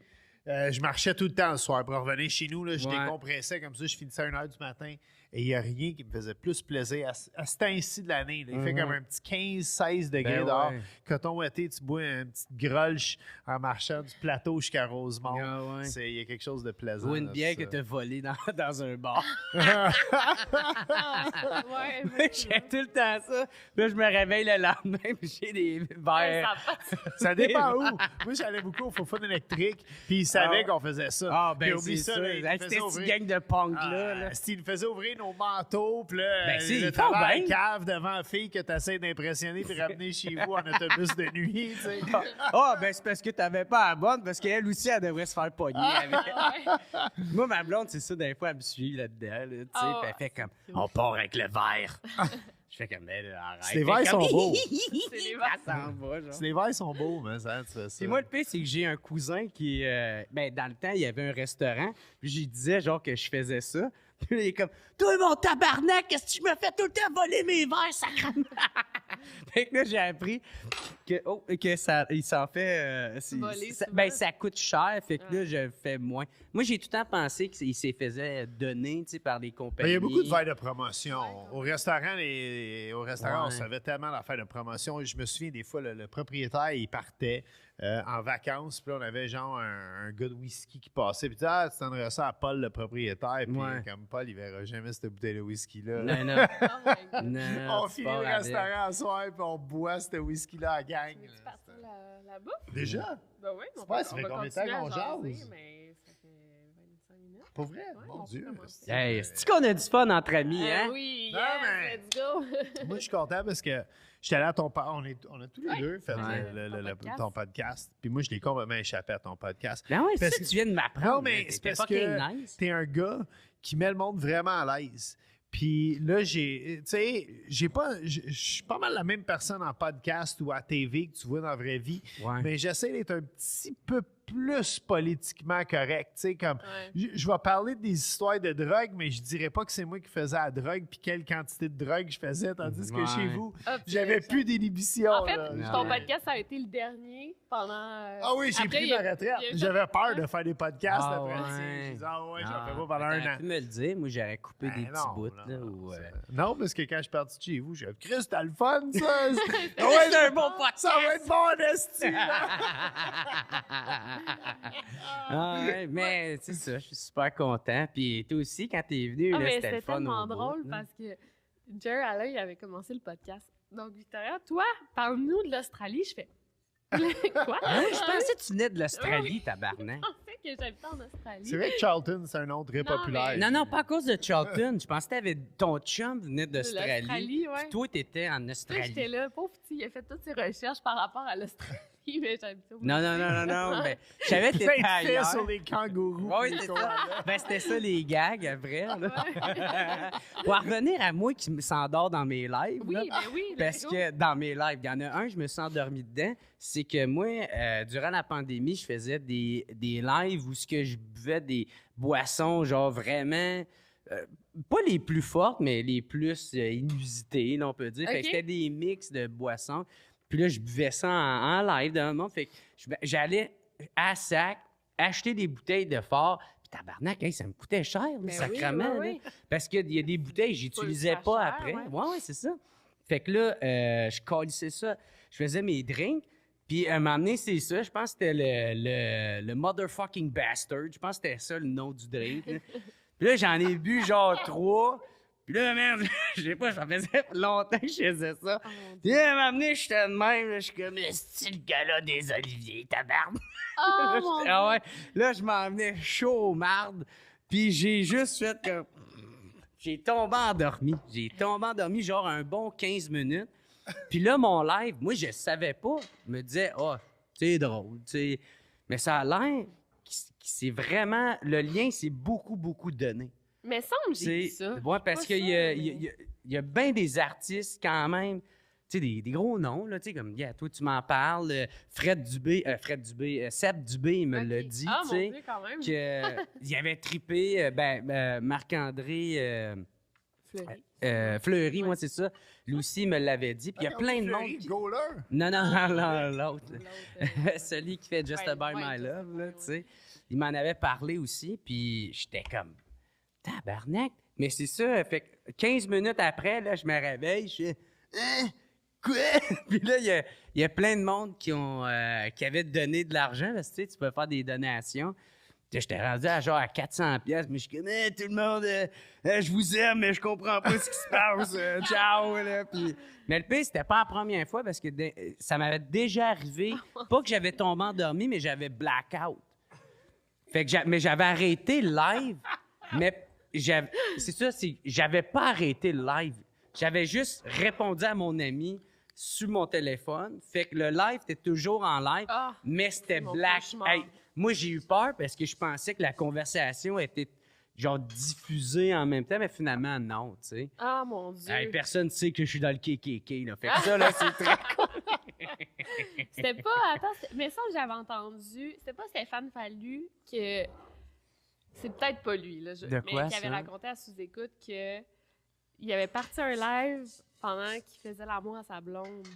ouais. je marchais tout le temps le soir. Pour revenir chez nous, là, je Ouais. décompressais comme ça. Je finissais à 1h du matin. Et il n'y a rien qui me faisait plus plaisir à ce temps-ci de l'année. Là. Il fait comme un petit 15-16 degrés Ben dehors. ouais. Coton ouaté, tu bois une petite grolche en marchant du plateau jusqu'à Rosemont. Ah ouais. Il y a quelque chose de plaisant. Ou une là, bière ça. que tu as volée dans un bar. Ouais, J'ai tout le temps ça. Là, je me réveille le lendemain, puis j'ai des Ouais, verres. ça a pas de- Ça dépend où. Moi, j'allais beaucoup au Fofun électrique, puis ils savaient qu'on faisait ça. Ah, Puis ben oublie c'est ça. là, ils nous C'était faisaient cette ouvrir. gang de punk-là. là. Ils nous faisaient ouvrir nos manteaux, puis là, Ben, c'est- le ils font travail bien. cave devant la fille que tu essaies d'impressionner puis ramener chez vous en autobus de nuit, tu sais. Ah, ben c'est parce que t'avais pas la bonne, parce qu'elle aussi, elle devrait se faire pogner avec. Ouais. Moi, ma blonde, c'est ça, des fois, elle me suit là-dedans, là, tu sais, Ah, puis elle fait comme, on part avec le verre. Je fais comme, mais là, arrête. Les verres sont beaux. C'est les verres. Ça s'en va, genre. Les verres sont beaux, mais ça, tu fais ça. Puis moi, le pire, c'est que j'ai un cousin qui, ben, dans le temps, il y avait un restaurant, puis j'y disais, genre, que je faisais ça. Puis là, il est comme, toi, mon tabarnak, qu'est-ce que tu me fais tout le temps voler mes verres, sacrément? Fait que là, j'ai appris que ça, il s'en fait, Voler souvent. ben, ça coûte cher, fait que là, je fais moins. Moi, j'ai tout le temps pensé qu'il s'est faisait donner, tu sais, par des compagnies. Ben, il y a beaucoup de verres de promotion. Au restaurant, on Ouais. savait tellement d'affaires de promotion. Je me souviens, des fois, le propriétaire, il partait en vacances. Puis là, on avait genre un gars de whisky qui passait. Puis tu donnerais ça à Paul, le propriétaire. Puis Ouais. comme Paul, il verra jamais cette bouteille de whisky-là. Non, non. Oh my God. non On finit le restaurant ce soir, puis puis on boit ce whisky-là à gang. Tu veux là. partir la bouffe? Déjà? Ben oui, C'est pas, ça fait combien de temps qu'on jaser, jase? mais ça fait 25 minutes. Pas vrai? Ouais, Mon on Dieu. peut commencer. Hey, c'est-tu qu'on a du fun entre amis, hein? Oui, Non, yes, mais- let's go! Moi, je suis content parce que j'étais allé à ton podcast. On a tous les deux fait Ouais. ton podcast. Puis moi, je l'ai complètement échappé à ton podcast. Ben ouais, Parce c'est que- ça que tu viens de m'apprendre. Non, mais T'étais c'est parce fucking que nice. t'es un gars qui met le monde vraiment à l'aise. Puis là, tu sais, je suis pas mal la même personne en podcast ou à TV que tu vois dans la vraie vie, Ouais. mais j'essaie d'être un petit peu plus politiquement correct. Tu sais, comme, Ouais. je vais parler des histoires de drogue, mais je dirais pas que c'est moi qui faisais la drogue puis quelle quantité de drogue je faisais, tandis que Ouais. chez vous, Ah, puis, j'avais plus d'inhibition. En fait, là. ton Ouais. podcast, ça a été le dernier pendant. Ah oui, j'ai Après, pris il y ma a- retraite. il y a- J'avais peur de faire des podcasts Ah après ça. ouais. J'ai dit, ah ouais, j'en Ah, fais pas pendant t'aurais un an. pu me le dire, moi j'aurais coupé des Ben petits non, bouts. non, Là, non, ou, non, parce que quand je suis parti de chez vous, j'ai dit, Chris, t'as le fun, ça! Ah ouais, c'est un bon podcast! Ça va être bon, esti! Ah ouais, mais c'est ça, je suis super content. Puis toi aussi, quand t'es venu, Ah, là, mais c'était le c'était fun. tellement au bout, drôle là. parce que Jer, Alain, il avait commencé le podcast. Donc, Victoria, toi, parle-nous de l'Australie. Je fais. Quoi? Ah oui, je pensais que tu venais de l'Australie, tabarnak. Je pensais que j'habitais en Australie. C'est vrai que Charlton, c'est un nom très Non, populaire. Non, non, pas à cause de Charlton. Je pensais que t'avais ton chum venait De d'Australie. l'Australie, ouais. Puis toi, t'étais en Tu sais, j'étais Australie. là, pauvre petit, il a fait toutes ses recherches par rapport à l'Australie, mais j'habitais au Non, non, non, non, non. Mais je savais que Plein t'étais de faits ailleurs. sur les kangourous. Oui, puis les c'est ça. koalas. Ben, c'était ça les gags après. là. Ouais. Pour en revenir à moi qui me s'endors dans mes lives. Oui, là, ben oui. parce let's go. que dans mes lives, il y en a un, je me suis endormi dedans. C'est que moi, durant la pandémie, je faisais des lives où ce que je buvais des boissons, genre vraiment, pas les plus fortes, mais les plus inusitées, là, on peut dire. Fait Ok. que c'était des mix de boissons. Puis là, je buvais ça en live dans le monde. Fait que j'allais à sac acheter des bouteilles de fort. Puis tabarnak, hey, ça me coûtait cher, là, Ben oui, sacrément. ouais, là. ouais. Parce qu'il y a des bouteilles que j'utilisais Faut le pas faire après. cher, Ouais, c'est ça. Fait que là, je calissais ça. Je faisais mes drinks. Puis à un moment donné, c'est ça. Je pense que c'était le motherfucking bastard. Je pense que c'était ça le nom du drink. là. Puis là, j'en ai bu genre 3. Puis là, merde, je sais pas, ça faisait longtemps que je faisais ça. Oh, mon Dieu. Puis là, à un moment donné, j'étais de même. Là, je suis comme, c'est le gars-là des Oliviers, tabarnak. Oh, mon Ah ouais. Dieu. Là, je m'en venais chaud au marde. Puis j'ai juste fait comme. J'ai tombé endormi. J'ai tombé endormi genre un bon 15 minutes. Puis là, mon live, moi, je savais pas. Je me disais, ah, c'est drôle, tu sais. Mais ça a l'air que c'est vraiment. Le lien, c'est beaucoup, beaucoup donné. Mais semble, j'ai vu C'est- ça. Ouais, parce Pas qu'il ça, y a, mais- il y a bien des artistes quand même, tu sais, des gros noms, là, tu sais, comme, yeah, toi, tu m'en parles, Seb Dubé, il me l'a Ok. dit, Ah, tu mon sais, Dieu, quand même. qu'il avait trippé, Marc-André Fleury. Fleury, Ouais. moi, c'est ça. Lui aussi, il me l'avait dit, puis il y a plein de monde qui... Goaler. Non, non, non, l'autre. L'autre, Celui qui fait Just Ouais, By ouais, My Just Love, By là, My, tu sais. Il m'en avait parlé aussi, puis j'étais comme, tabarnak. Mais c'est ça, fait que 15 minutes après, là, je me réveille, je fais, hein? Quoi? Puis là, il y a plein de monde qui avaient donné de l'argent, parce que tu sais, tu peux faire des donations. Puis là, j'étais rendu à genre à 400 pièces, mais je suis comme, tout le monde, je vous aime, mais je comprends pas ce qui se passe. Ciao, là. Puis... Mais le pire, c'était pas la première fois parce que ça m'avait déjà arrivé. Pas que j'avais tombé endormi, mais j'avais blackout. Fait que mais j'avais arrêté le live, mais c'est ça, j'avais pas arrêté le live. J'avais juste répondu à mon ami sur mon téléphone. Fait que le live était toujours en live, Ah, mais c'était mon black. cauchemar. Hey, moi, j'ai eu peur parce que je pensais que la conversation était genre diffusée en même temps, mais finalement, non, tu sais. Ah, mon Dieu. Hey, personne ne sait que je suis dans le KKK, là. Fait que ça, là, c'est très... C'était pas. Attends, mais ça, j'avais entendu. C'était pas Stéphane Fallu que. C'est peut-être pas lui, là. De quoi, mais qui avait ça? raconté à sous-écoute que. Il avait parti un live pendant qu'il faisait l'amour à sa blonde.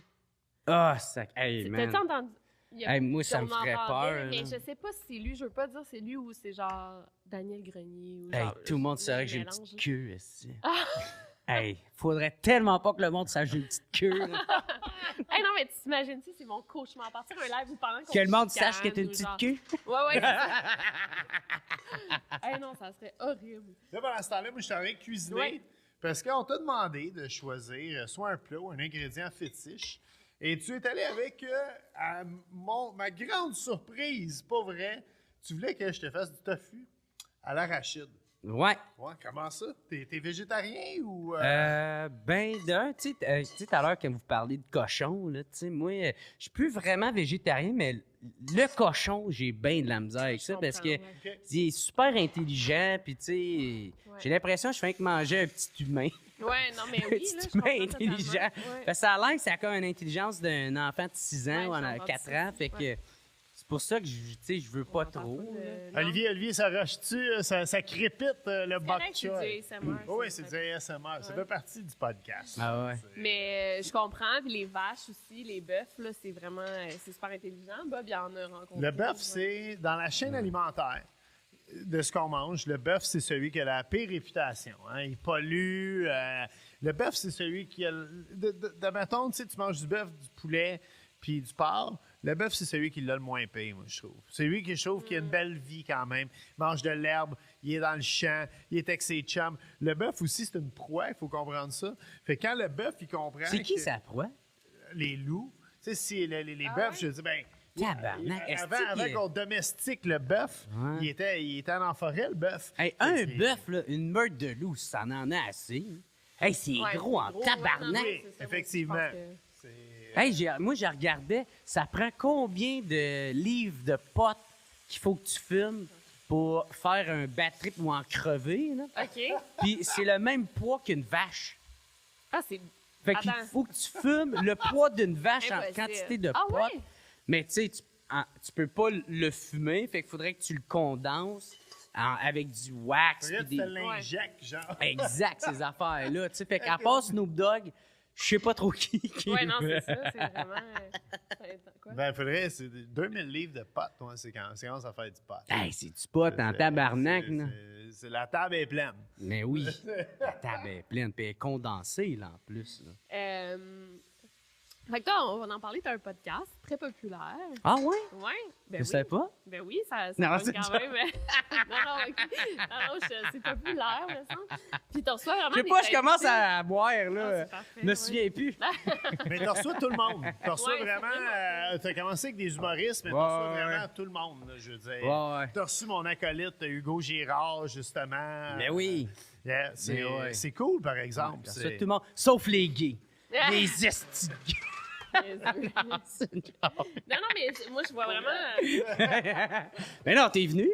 Ah, ça... Hey, man. T'as-tu entendu? Hey, moi, ça me on ferait entendait, peur, Mais là. je sais pas si c'est lui. Je veux pas dire c'est lui ou c'est genre Daniel Grenier. Ou Hey, genre, tout le monde je saurait que j'ai une mélange, petite queue, ici. Ah! Hey, faudrait tellement pas que le monde sache que j'ai une petite queue, là. Hey, non, mais tu t'imagines-tu, c'est mon cauchemar. Partir un live ou pendant qu'on Que le monde chicane sache que t'as une ou petite genre- queue. Ouais, ouais. c'est ça. Hey, non, ça serait horrible. Là, pendant ce temps-là, moi, je suis en train de cuisiner. Ouais. Puis Parce qu'on t'a demandé de choisir soit un plat ou un ingrédient fétiche. Et tu es allé avec, à ma grande surprise, pas vrai, tu voulais que je te fasse du tofu à l'arachide. Ouais. Ouais, comment ça? T'es végétarien ou... Ben, tu sais, tout à l'heure, quand vous parlez de cochon, là, tu sais, moi, je suis plus vraiment végétarien, mais le cochon, j'ai bien de la misère avec ça parce que OK. il est super intelligent, puis tu sais, j'ai l'impression que je fais que manger un petit humain. Ouais, non, mais Un oui, petit là, je humain comprends intelligent. totalement. Ouais. Parce que ça a l'air que ça a comme une intelligence d'un enfant de 6 ans Ouais, ou j'en de vois 4 ça. ans, fait que Ouais. c'est pour ça que, tu sais, je veux On pas en parle trop. pas là. de- non. Olivier, ça rush-tu? Ça crépite le bok correct, c'est choy. du ASMR. Oui, c'est du ASMR. Ça Ouais. fait partie du podcast. Ah ouais. Mais je comprends. Puis les vaches aussi, les bœufs, là, c'est vraiment... c'est super intelligent. Bob, il en a rencontré. Le bœuf, Ouais. c'est dans la chaîne alimentaire de ce qu'on mange. Le bœuf, c'est celui qui a la pire réputation. Hein. Il pollue. Le bœuf, c'est celui qui a. Mettons, tu sais, tu manges du bœuf, du poulet, puis du porc. Le bœuf, c'est celui qui l'a le moins payé, moi, je trouve. C'est lui qui, je trouve, qui a une belle vie quand même. Il mange de l'herbe, il est dans le champ, il est avec ses chums. Le bœuf aussi, c'est une proie, il faut comprendre ça. Fait que quand le bœuf, il comprend. C'est qui que ça, proie? Les loups. Tu sais, si les Ah bœufs, ouais? je dis, ben. Tabarnak, est-ce Avant qu'il- qu'on domestique le bœuf, Ouais. il était en forêt, le bœuf. Hey, un bœuf, là, une meurtre de loup, ça en a assez. Hey, c'est Ouais, gros c'est en gros, tabarnak. ouais, non, c'est ça, effectivement. moi aussi, je pense que- C'est- Hey, moi, je regardais, ça prend combien de livres de potes qu'il faut que tu fumes pour faire un bad trip ou en crever, là? OK. Puis c'est le même poids qu'une vache. Ah, c'est... Fait qu'il Attends. faut que tu fumes le poids d'une vache en Impossible. quantité de Ah potes. ouais? Mais tu sais, tu peux pas le fumer, fait qu'il faudrait que tu le condenses avec du wax. Regarde, puis tu des... te l'injectes, genre. Exact, ces affaires-là. Tu sais, fait qu'à part Snoop Dogg, je sais pas trop qui. Ouais, non, c'est ça. C'est vraiment... quoi? Ben, faudrait, c'est 2000 livres de potes, toi, c'est quand ça commence à faire du pot. Hey, c'est du pot en tabarnak, là. La table est pleine. Mais oui, la table est pleine, puis elle est condensée, là, en plus. Là. Fait que toi, on va en parler. T'as un podcast très populaire. Ah ouais? Ouais. Ben Je oui. sais pas. Ben oui, ça Non, pogne c'est quand ça. même. non, ok. Non, c'est populaire, me semble. Puis t'en reçois vraiment Je sais des pas, je commence invités. à boire, Ah, là. c'est parfait, Je me ouais. souviens plus. Mais t'en reçois tout le monde. T'en reçois Ouais, c'est vraiment. T'as commencé avec des humoristes, mais t'en Ouais, reçois ouais, vraiment ouais. tout le monde, là, je veux dire. Ouais. T'as reçu mon acolyte, Hugo Girard, justement. Mais oui. Yeah, c'est Mais ouais. c'est cool, par exemple. Ça, C'est- tout le monde, sauf les gays. Les estis. non, mais moi, je vois vraiment... Mais non, t'es venu.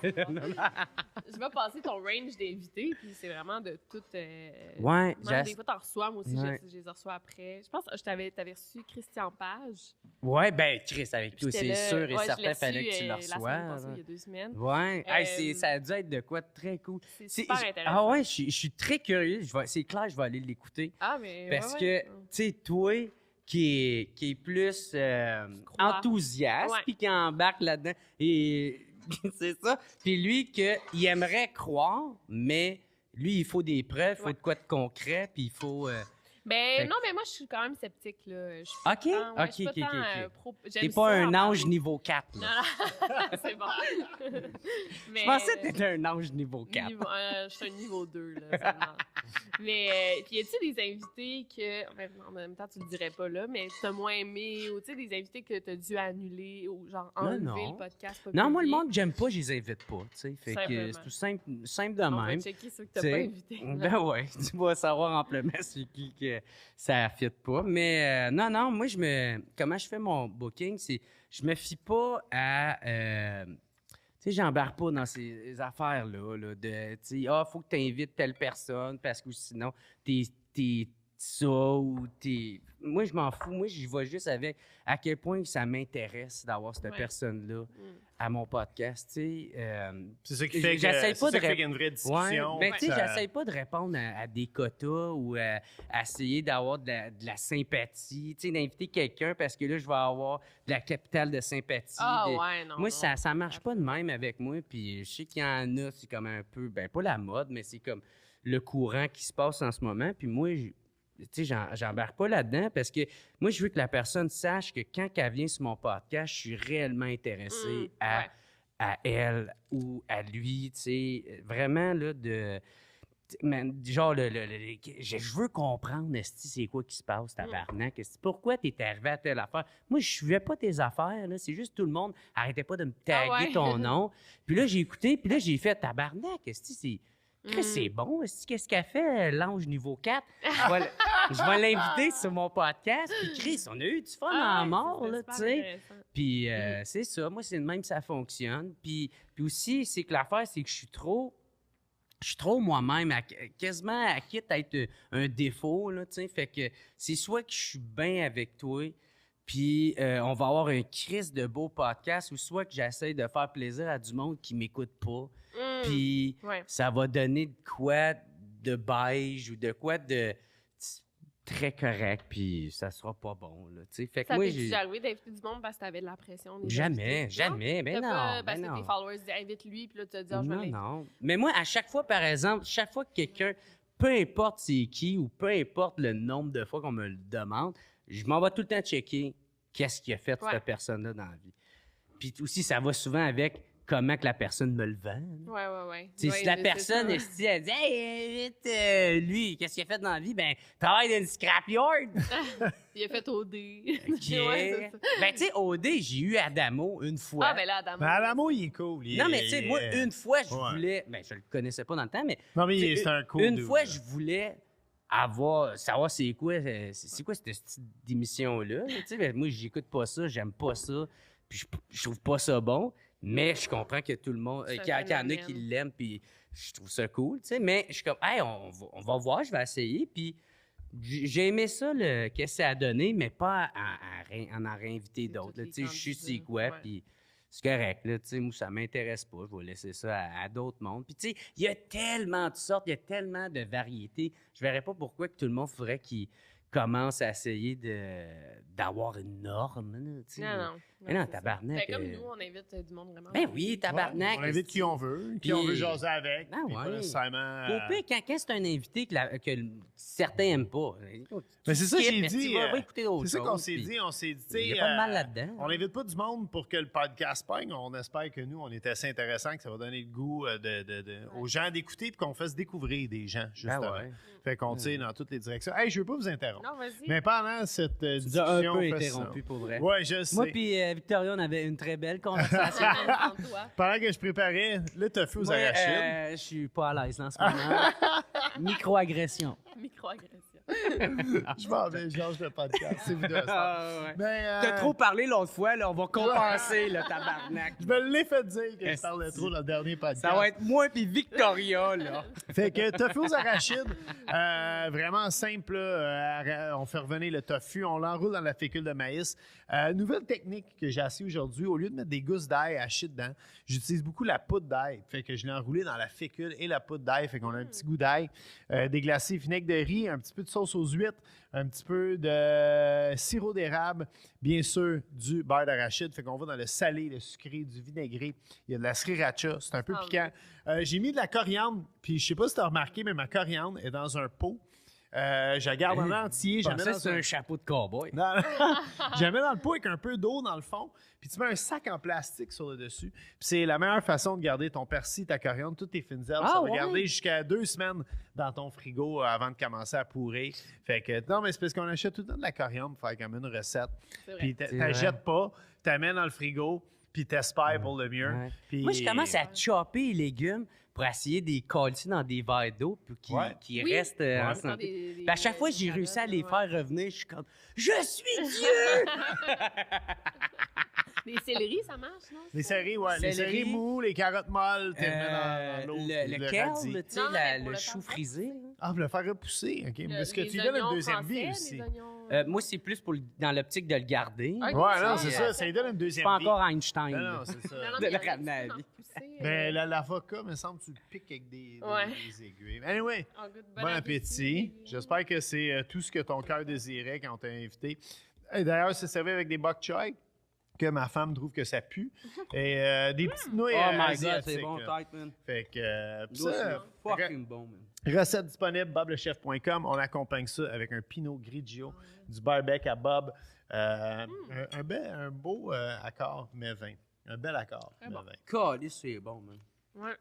Je vais passer ton range d'invités, puis c'est vraiment de tout... Ouais, Même des fois, t'en reçois, moi aussi, Ouais. je les reçois après. Je pense que t'avais reçu Christian Page. Ouais, ben, Chris, avec toi, J'étais c'est là. sûr et Ouais, je certain, l'ai fallait reçu, que tu le la semaine reçoives. passée, il y a 2 semaines. Ouais, hey, Euh, ça a dû être de quoi de très cool. C'est super intéressant. Ah ouais, je suis très curieux. C'est clair, je vais aller l'écouter. Ah, mais Parce ouais, que, ouais. tu sais, toi, qui est plus Crois. enthousiaste, Ouais. puis qui embarque là-dedans, et c'est ça. Puis lui, il aimerait croire, mais lui, il faut des preuves, il faut Ouais. de quoi de concret, puis il faut... Fait Ben, non, mais moi, je suis quand même sceptique, là. Je suis OK, pas tant- OK, je suis pas OK, tant, OK. pro- T'es j'aime pas ça un en ange parler. niveau 4, Non, là. non, c'est bon. Mais, Je pensais que t'étais un ange niveau 4. je suis un niveau 2, là, seulement. Mais, puis y a-tu des invités que, en même temps, tu le dirais pas là, mais t'as moins aimé, ou tu sais, des invités que t'as dû annuler, ou genre enlever non. le podcast? pas Non, moi, le publié? monde que j'aime pas, je les invite pas, tu sais. Fait que Simplement. c'est tout simple de On va même. checker ceux que t'as T'sais, pas invités. Ben ouais, tu vas savoir amplement c'est qui que ça ne fit pas. Mais non, moi, comment je fais mon booking, c'est je me fie pas à... tu sais, j'embarque pas dans ces affaires-là, là, de, tu sais, faut que tu invites telle personne parce que sinon, t'es ça ou t'es... Moi, je m'en fous. Moi, j'y vais juste avec à quel point ça m'intéresse d'avoir cette Ouais. personne-là Mm. à mon podcast, tu sais. C'est ça qui fait que J'essaie c'est pas ça de qui fait qu'il y a une vraie discussion. Ben, tu sais, Ça- j'essaie pas de répondre à des quotas ou à essayer d'avoir de la sympathie, tu sais, d'inviter quelqu'un parce que là, je vais avoir de la capitale de sympathie. Ah, de- ouais, non. Moi, non. ça marche pas de même avec moi, puis je sais qu'il y en a, c'est comme un peu, ben pas la mode, mais c'est comme le courant qui se passe en ce moment, puis moi, tu sais, j'embarque pas là-dedans parce que moi, je veux que la personne sache que quand elle vient sur mon podcast, je suis réellement intéressé ouais. à elle ou à lui, tu sais, vraiment, là, Man, genre, je veux comprendre, esti, c'est quoi qui se passe, tabarnak. Pourquoi t'es arrivé à telle affaire? Moi, je suivais pas tes affaires, là. C'est juste tout le monde arrêtait pas de me taguer Ah ouais? ton nom. Puis là, j'ai écouté, puis là, j'ai fait tabarnak, esti, c'est bon, esti, qu'est-ce qu'elle fait, l'ange niveau 4? Je vais l'inviter sur mon podcast. Puis Chris, on a eu du fun en mort, là, tu sais. Puis c'est ça, moi, c'est de même que ça fonctionne. Puis aussi, c'est que l'affaire, c'est que je suis trop moi-même, quasiment à quitte à être un défaut, là, tu sais. Fait que c'est soit que je suis bien avec toi, puis on va avoir un crise de beau podcast, ou soit que j'essaie de faire plaisir à du monde qui m'écoute pas, puis ça va donner de quoi de beige ou de quoi de très correct, puis ça sera pas bon, là, tu sais. Fait que ça moi, t'est déjà arrivé d'inviter du monde parce que t'avais de la pression? Jamais, ben non. Parce que tes followers disaient « invite-lui », puis là, tu te dis « je vais l'inviter ». Non. Mais moi, à chaque fois, par exemple, chaque fois que quelqu'un, peu importe c'est qui ou peu importe le nombre de fois qu'on me le demande, je m'en vais tout le temps checker qu'est-ce qu'il a fait cette personne-là dans la vie. Puis aussi, ça va souvent avec comment que la personne me le vend. Ouais. Si la personne, elle dit « Hey, vite, lui, qu'est-ce qu'il a fait dans la vie? » Ben, travaille dans une scrapyard. Il a fait OD. OK. Ben, tu sais, OD, j'ai eu Adamo une fois. Ah, ben là, Adamo. Mais Adamo, il est cool. Non, mais tu sais, moi, une fois, je voulais... Ben, je le connaissais pas dans le temps, mais... Non, mais c'est un cool Une dude, fois, là. je voulais savoir c'est quoi cette petite émission-là. Tu sais, ben, moi, j'écoute pas ça, j'aime pas ça, puis je trouve pas ça bon, mais je comprends que tout le monde... qu'il y en a qui l'aiment, puis je trouve ça cool, tu sais, mais je suis comme, hey, on va voir, je vais essayer, puis... J'ai aimé ça, qu'est-ce que ça a donné, mais pas en réinviter d'autres. Tu sais, je sais c'est quoi, puis c'est correct. Là, tu sais, moi, ça m'intéresse pas. Je vais laisser ça à d'autres mondes. Puis, tu sais, il y a tellement de sortes, il y a tellement de variétés. Je verrais pas pourquoi que tout le monde ferait qu'il commence à essayer d'avoir une norme. Là, tu sais. Non. Mais non, tabarnak. C'est comme nous, on invite du monde vraiment. Ben oui, tabarnak. On invite qui on veut, qui on veut jaser avec. Ah, puis pas nécessairement. Au pire, quand c'est un invité que certains n'aiment pas. Mais c'est ça que j'ai dit. Va écouter d'autres C'est ça qu'on choses, s'est puis dit. On s'est dit, il n'y a pas de mal là-dedans. On n'invite pas du monde pour que le podcast pogne. On espère que nous, on est assez intéressant, que ça va donner le goût aux gens d'écouter puis qu'on fasse découvrir des gens, justement. Fait qu'on tire dans toutes les directions. Hey, je veux pas vous interrompre. Non, vas-y. Mais pendant cette Tu discussion... as un peu on fait interrompu, ça. pour vrai. Ouais, je sais. Moi puis Victoria, on avait une très belle conversation. Pendant que je préparais le tofu aux arachides. Je suis pas à l'aise en ce moment. Microagression. Microagression. Je m'en vais, je lâche le podcast. C'est vous deux. T'as trop parlé l'autre fois, là, on va compenser, le tabarnak. Je me l'ai fait dire que je parlais trop dans le dernier podcast. Ça va être moi puis Victoria, là. Fait que tofu aux arachides, vraiment simple. Là, on fait revenir le tofu, on l'enroule dans la fécule de maïs. Nouvelle technique que j'ai essayé aujourd'hui, au lieu de mettre des gousses d'ail hachées dedans, j'utilise beaucoup la poudre d'ail. Fait que je l'ai enroulé dans la fécule et la poudre d'ail. Fait qu'on a un petit goût d'ail, déglacé, vinaigre de riz, un petit peu de sauce aux huîtres, un petit peu de sirop d'érable, bien sûr du beurre d'arachide. Fait qu'on va dans le salé, le sucré, du vinaigré. Il y a de la sriracha, c'est un peu piquant. J'ai mis de la coriandre, puis je sais pas si tu as remarqué, mais ma coriandre est dans un pot. Je la garde en entier. Je pensais que c'est un chapeau de cowboy. Non, je la mets dans le pot avec un peu d'eau dans le fond. Puis tu mets un sac en plastique sur le dessus. Puis c'est la meilleure façon de garder ton persil, ta coriandre, toutes tes fines herbes. Ça va garder jusqu'à 2 semaines dans ton frigo avant de commencer à pourrir. Fait que non, mais c'est parce qu'on achète tout le temps de la coriandre pour faire comme une recette. Puis t'achètes pas, t'amènes dans le frigo, puis t'espères pour le mieux. Ouais. Puis... Moi, je commence à chopper les légumes pour essayer de les coller dans des verres d'eau pour qu'ils restent en santé. Puis à chaque fois que j'ai réussi à les faire revenir, je suis comme « Je suis Dieu! » Les céleris, ça marche, non? Les céleris, ouais. Les céleris mous, les carottes molles, tu mets dans l'eau. Le kale, tu sais, le chou frisé. Ah, pour le faire repousser, OK. Est-ce que tu lui donnes une deuxième vie aussi? Moi, c'est plus dans l'optique de le garder. Okay, ouais, non, c'est ça. Ça lui donne une deuxième vie. Pas encore Einstein. Non, c'est ça. De le ramener à la vie. Ben, l'avocat, me semble, tu le piques avec des aiguilles. Anyway, bon appétit. J'espère que c'est tout ce que ton cœur désirait quand on t'a invité. Et d'ailleurs, c'est servi avec des bok choy, que ma femme trouve que ça pue. Et des petites nouilles asiatiques. C'est bon, tête, man. Fait que c'est fucking bon, man. Recette disponible, boblechef.com. On accompagne ça avec un Pinot Grigio, du barbecue à Bob. Un beau accord, mais 20. Un bel accord, mais 20. Caliste, c'est bon, man. Ouais.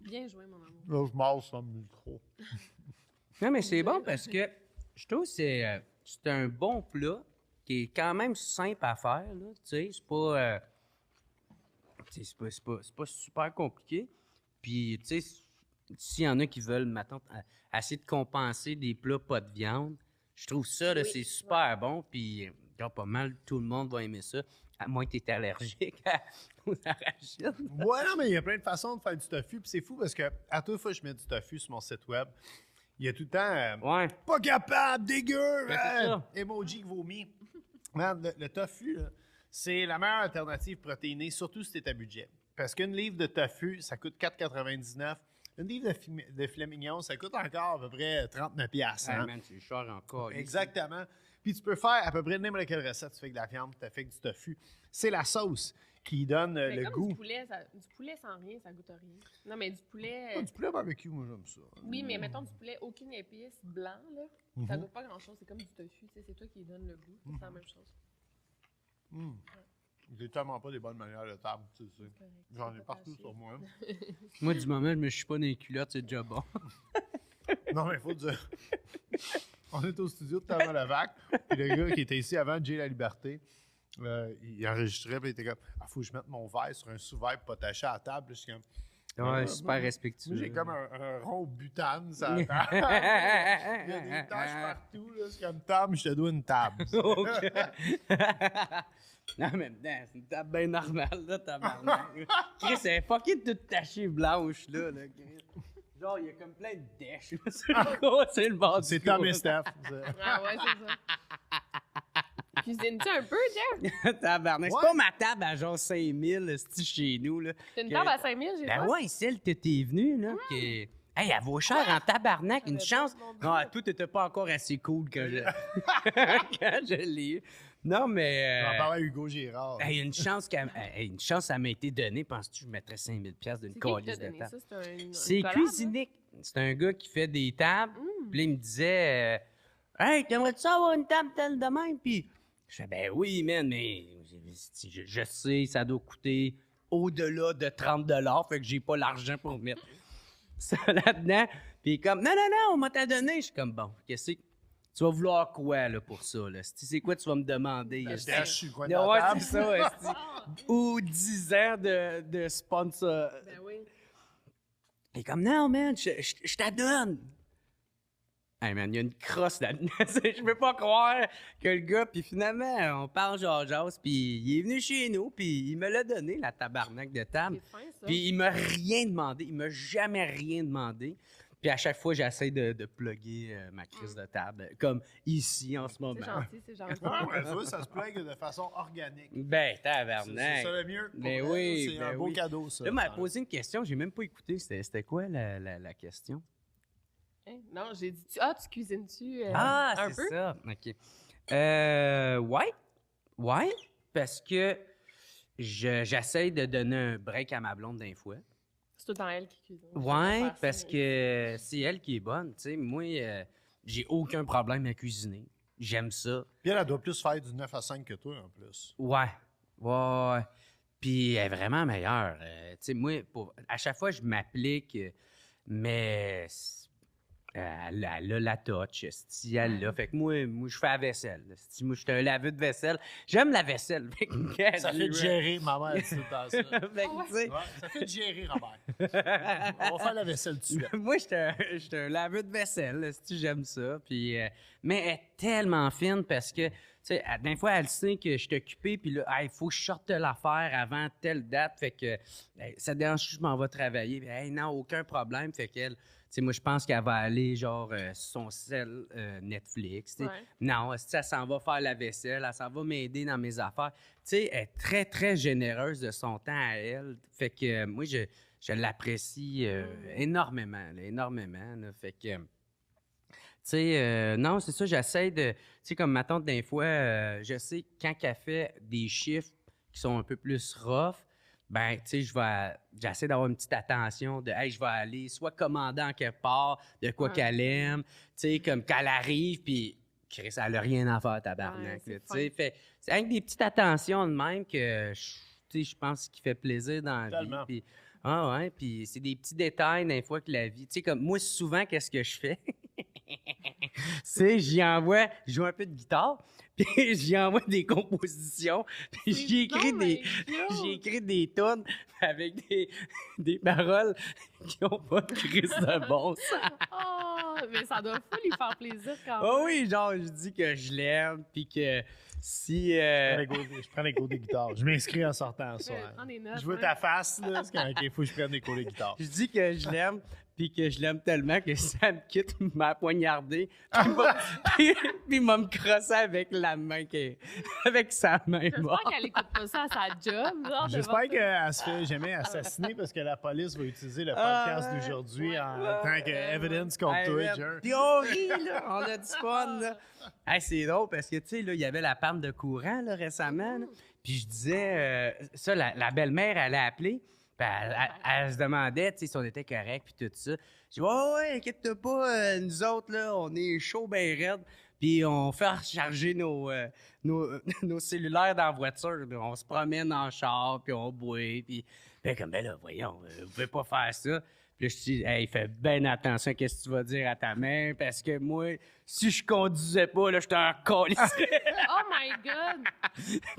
Bien joué, mon amour. Là, je mange sur le micro. Non, mais c'est bon parce que je trouve que c'est un bon plat qui est quand même simple à faire, là. Tu sais, c'est pas... c'est pas super compliqué. Puis, tu sais, s'il y en a qui veulent, maintenant, essayer de compenser des plats pas de viande, je trouve ça, là, Oui, c'est super bon. Puis, genre, pas mal, tout le monde va aimer ça. À moins que tu es allergique aux arachides. Ouais, non, mais il y a plein de façons de faire du tofu. Puis c'est fou parce que à toute fois que je mets du tofu sur mon site web, il y a tout le temps Ouais. pas capable, dégueu, Ben, c'est ça. emoji qui vomit. Man, le tofu, là, c'est la meilleure alternative protéinée, surtout si tu es à budget. Parce qu'une livre de tofu, ça coûte 4,99. Une livre de filet mignon, ça coûte encore à peu près 39$. Ah, Hein? man, c'est cher encore. Exactement. Puis tu peux faire à peu près n'importe quelle recette. Tu fais de la viande, tu fais du tofu. C'est la sauce qui donne Mais le comme goût. du poulet sans rien, ça goûte rien. Non, mais du poulet... Ah, du poulet barbecue, moi j'aime ça. Oui, mais mettons du poulet, aucune épice, blanc, là. Ça goûte pas grand-chose. C'est comme du tofu, tu sais. C'est toi qui donne le goût. C'est la même chose. J'ai tellement pas des bonnes manières de table, tu sais. C'est correct. J'en ai C'est pas partout fâché. sur moi. Moi, du moment où je me suis pas dans les culottes, c'est déjà bon. Non, mais il faut dire. On est au studio de Thomas Levac, puis le gars qui était ici avant, Jay La Liberté, il enregistrait, puis il était comme « Ah, faut que je mette mon verre sur un sous-verre pour pas tâcher à la table. » Je suis comme Ouais, super respectueux. Moi, j'ai comme un rond butane sur la table. Il y a des taches partout, là. C'est comme Tom, je te dois une table. OK. En même temps, c'est une table bien normale, là, tabarnak. Chris, elle est fucking toute tachée blanche, là, Chris. Genre, il y a comme plein de dèches, là, sur le gros, c'est le bord C'est du Tom gros. et Steph. Ah ouais, c'est ça. Cuisines-tu un peu, Jeff? Tabarnak. Ouais. C'est pas ma table à genre 5000, c'est chez nous, là. T'as une Que- table à 5000, j'ai Ben pas? ouais, celle que t'es venue, là, qui est... Hey, elle vaut cher en tabarnak, une avait chance. pas, mon Dieu. Non, toi, t'étais pas encore assez cool quand je, quand je l'ai eu. Non, mais... J'en parlais à Hugo Girard. Hey, une chance, ça m'a été donnée. Penses-tu que je mettrais 5000$ d'une C'est qui qui calice t'a de donné table? ça? C'est un C'est collab, Cuisinique. C'est un gars qui fait des tables. Mm. Puis là, il me disait Hey, t'aimerais-tu avoir une table telle de même? Puis je fais Ben oui, man, mais je sais, ça doit coûter au-delà de 30$. Fait que j'ai pas l'argent pour mettre ça là-dedans. Puis il est comme Non, non, non, on m'a t'a donné. Je suis comme Bon, qu'est-ce que tu vas vouloir quoi là, pour ça? Là? C'est quoi tu vas me demander? Je esti? dash sur le coin de Ouais, la table. c'est ça, esti. Ah, Ou 10 ans de sponsor. ben oui. Il est comme, non, man, je t'adonne. Hey, man, il y a une crosse là-dedans. Je peux pas croire que le gars, puis finalement, on parle genre, puis il est venu chez nous, puis il me l'a donné, la tabarnak de table. C'est fin, ça. Puis il m'a rien demandé, il m'a jamais rien demandé. Puis à chaque fois, j'essaie de plugger ma crise de table, comme ici en ce moment. C'est gentil, c'est gentil. Ouais, mais tu vois, ça se plague de façon organique. Ben, C'est tabarnak. ça le mieux. pour Ben elle. oui, C'est ben un beau oui. cadeau, ça. Là, il m'a posé une question, j'ai même pas écouté. C'était quoi la question? Hein? Non, j'ai dit, tu cuisines-tu Ah, un c'est peu? ça. OK. Ouais, parce que j'essaie de donner un break à ma blonde d'un fois. C'est tout le temps elle qui cuisine. Ouais, Faire ça, parce mais- que c'est elle qui est bonne. Tu sais, moi, j'ai aucun problème à cuisiner. J'aime ça. Puis elle doit plus faire du 9 à 5 que toi, en plus. Ouais. Puis elle est vraiment meilleure. Tu sais, moi, à chaque fois, je m'applique, mais elle a la touch. Si elle l'a. Fait que moi, je fais la vaisselle. Si moi, je suis un laveux de vaisselle. J'aime la vaisselle. Fait que, Ça fait digérer, ma mère, c'est tout le temps ça. Fait que, tu sais, Ouais, ça fait digérer, Robert. On va faire la vaisselle tout de suite. moi, j'étais un laveux de vaisselle, si j'aime ça. Puis, mais elle est tellement fine parce que, tu sais, des fois, elle sait que je suis occupé, puis là, il faut que je sorte l'affaire avant telle date. Fait que, ça te dérange, je m'en vais travailler. Puis, non, aucun problème. Fait qu'elle, tu sais, moi, je pense qu'elle va aller, genre, sur son sel Netflix. Tu sais. Ouais. Non, si elle s'en va faire la vaisselle, elle s'en va m'aider dans mes affaires. Tu sais, elle est très, très généreuse de son temps à elle. Fait que moi, je l'apprécie énormément, là, énormément. Là. Fait que, tu sais, non, c'est ça, j'essaie de... Tu sais, comme ma tante, des fois, je sais, quand elle fait des chiffres qui sont un peu plus rough, ben, tu sais, j'essaie d'avoir une petite attention de, hey, je vais aller soit commander en quelque part de quoi Ouais. qu'elle aime, tu sais, comme quand elle arrive, puis Chris, elle a rien à faire, tabarnak, Ouais, là, c'est tu sais. Fait, c'est avec des petites attentions de même que, tu sais, je pense qu'il fait plaisir dans la vie. Tellement. Puis Ah ouais, puis c'est des petits détails des fois que la vie... Tu sais, comme moi, souvent, qu'est-ce que je fais? C'est, je joue un peu de guitare, puis j'y envoie des compositions, puis j'ai écrit des tonnes avec des paroles qui n'ont pas de crise de bon sens. Oh, mais ça doit fou lui faire plaisir quand même. Oh oui, genre, je dis que je l'aime, puis que si... Je prends les cours de guitare. Je m'inscris en sortant ce soir. Prends des notes, Je vois ouais. ta face, là. C'est quand il faut que je prenne des cours de guitare. Je dis que je l'aime, puis que je l'aime tellement que ça me quitte, m'a poignardé, puis il m'a me crossé avec la main, avec sa main J'espère morte. qu'elle écoute pas ça à sa job. Genre, J'espère devant- qu'elle se fait jamais assassiner parce que la police va utiliser le podcast d'aujourd'hui en tant qu'evidence contre toi, Jer. Puis on rit, là, on a du fun, là. Hey, c'est drôle parce que, tu sais, là, il y avait la panne de courant, là, récemment, là. Puis je disais, ça, la belle-mère, elle a appelé. Puis elle se demandait, tu sais, si on était correct, puis tout ça. Je dis, ouais, inquiète-toi pas, nous autres, là, on est chaud, ben raide. Puis on fait recharger nos cellulaires dans la voiture. Là. On se promène en char, puis on boit. Puis, comme, ben là, voyons, vous pouvez pas faire ça. Puis là, je dis, hey, fais bien attention à ce que tu vas dire à ta mère, parce que moi, si je conduisais pas, là, je t'en colisserais. Oh my God!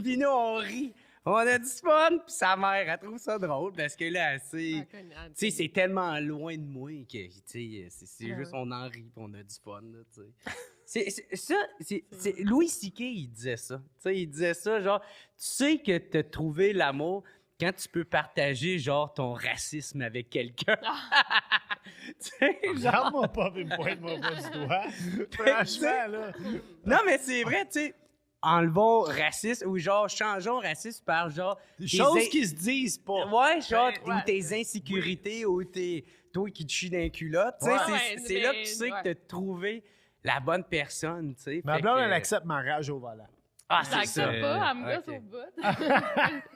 Puis nous, on rit. On a du fun, puis sa mère, elle trouve ça drôle, parce que là, tu sais, c'est tellement loin de moi que, tu sais, c'est juste, on en rit, puis on a du fun, là, tu sais. C'est Louis C.K., il disait ça. Tu sais, il disait ça, genre, tu sais que t'as trouvé l'amour quand tu peux partager, genre, ton racisme avec quelqu'un. Tu sais, genre... Regarde-moi pas, puis me pointe-moi pas du doigt. Franchement, là. Non, mais c'est vrai, tu sais. Enlevons raciste ou genre changeons raciste par genre Des choses qui se disent pas. ouais, genre Ouais. ou tes insécurités ou toi qui te chies dans les culottes, tu sais, Ouais. c'est là que tu sais Ouais. que t'as trouvé la bonne personne, tu sais. Ma Fait blonde, que- elle accepte ma rage au volant. Ah, Je c'est ça. l'accepte pas, elle me gosse Ok. au bout.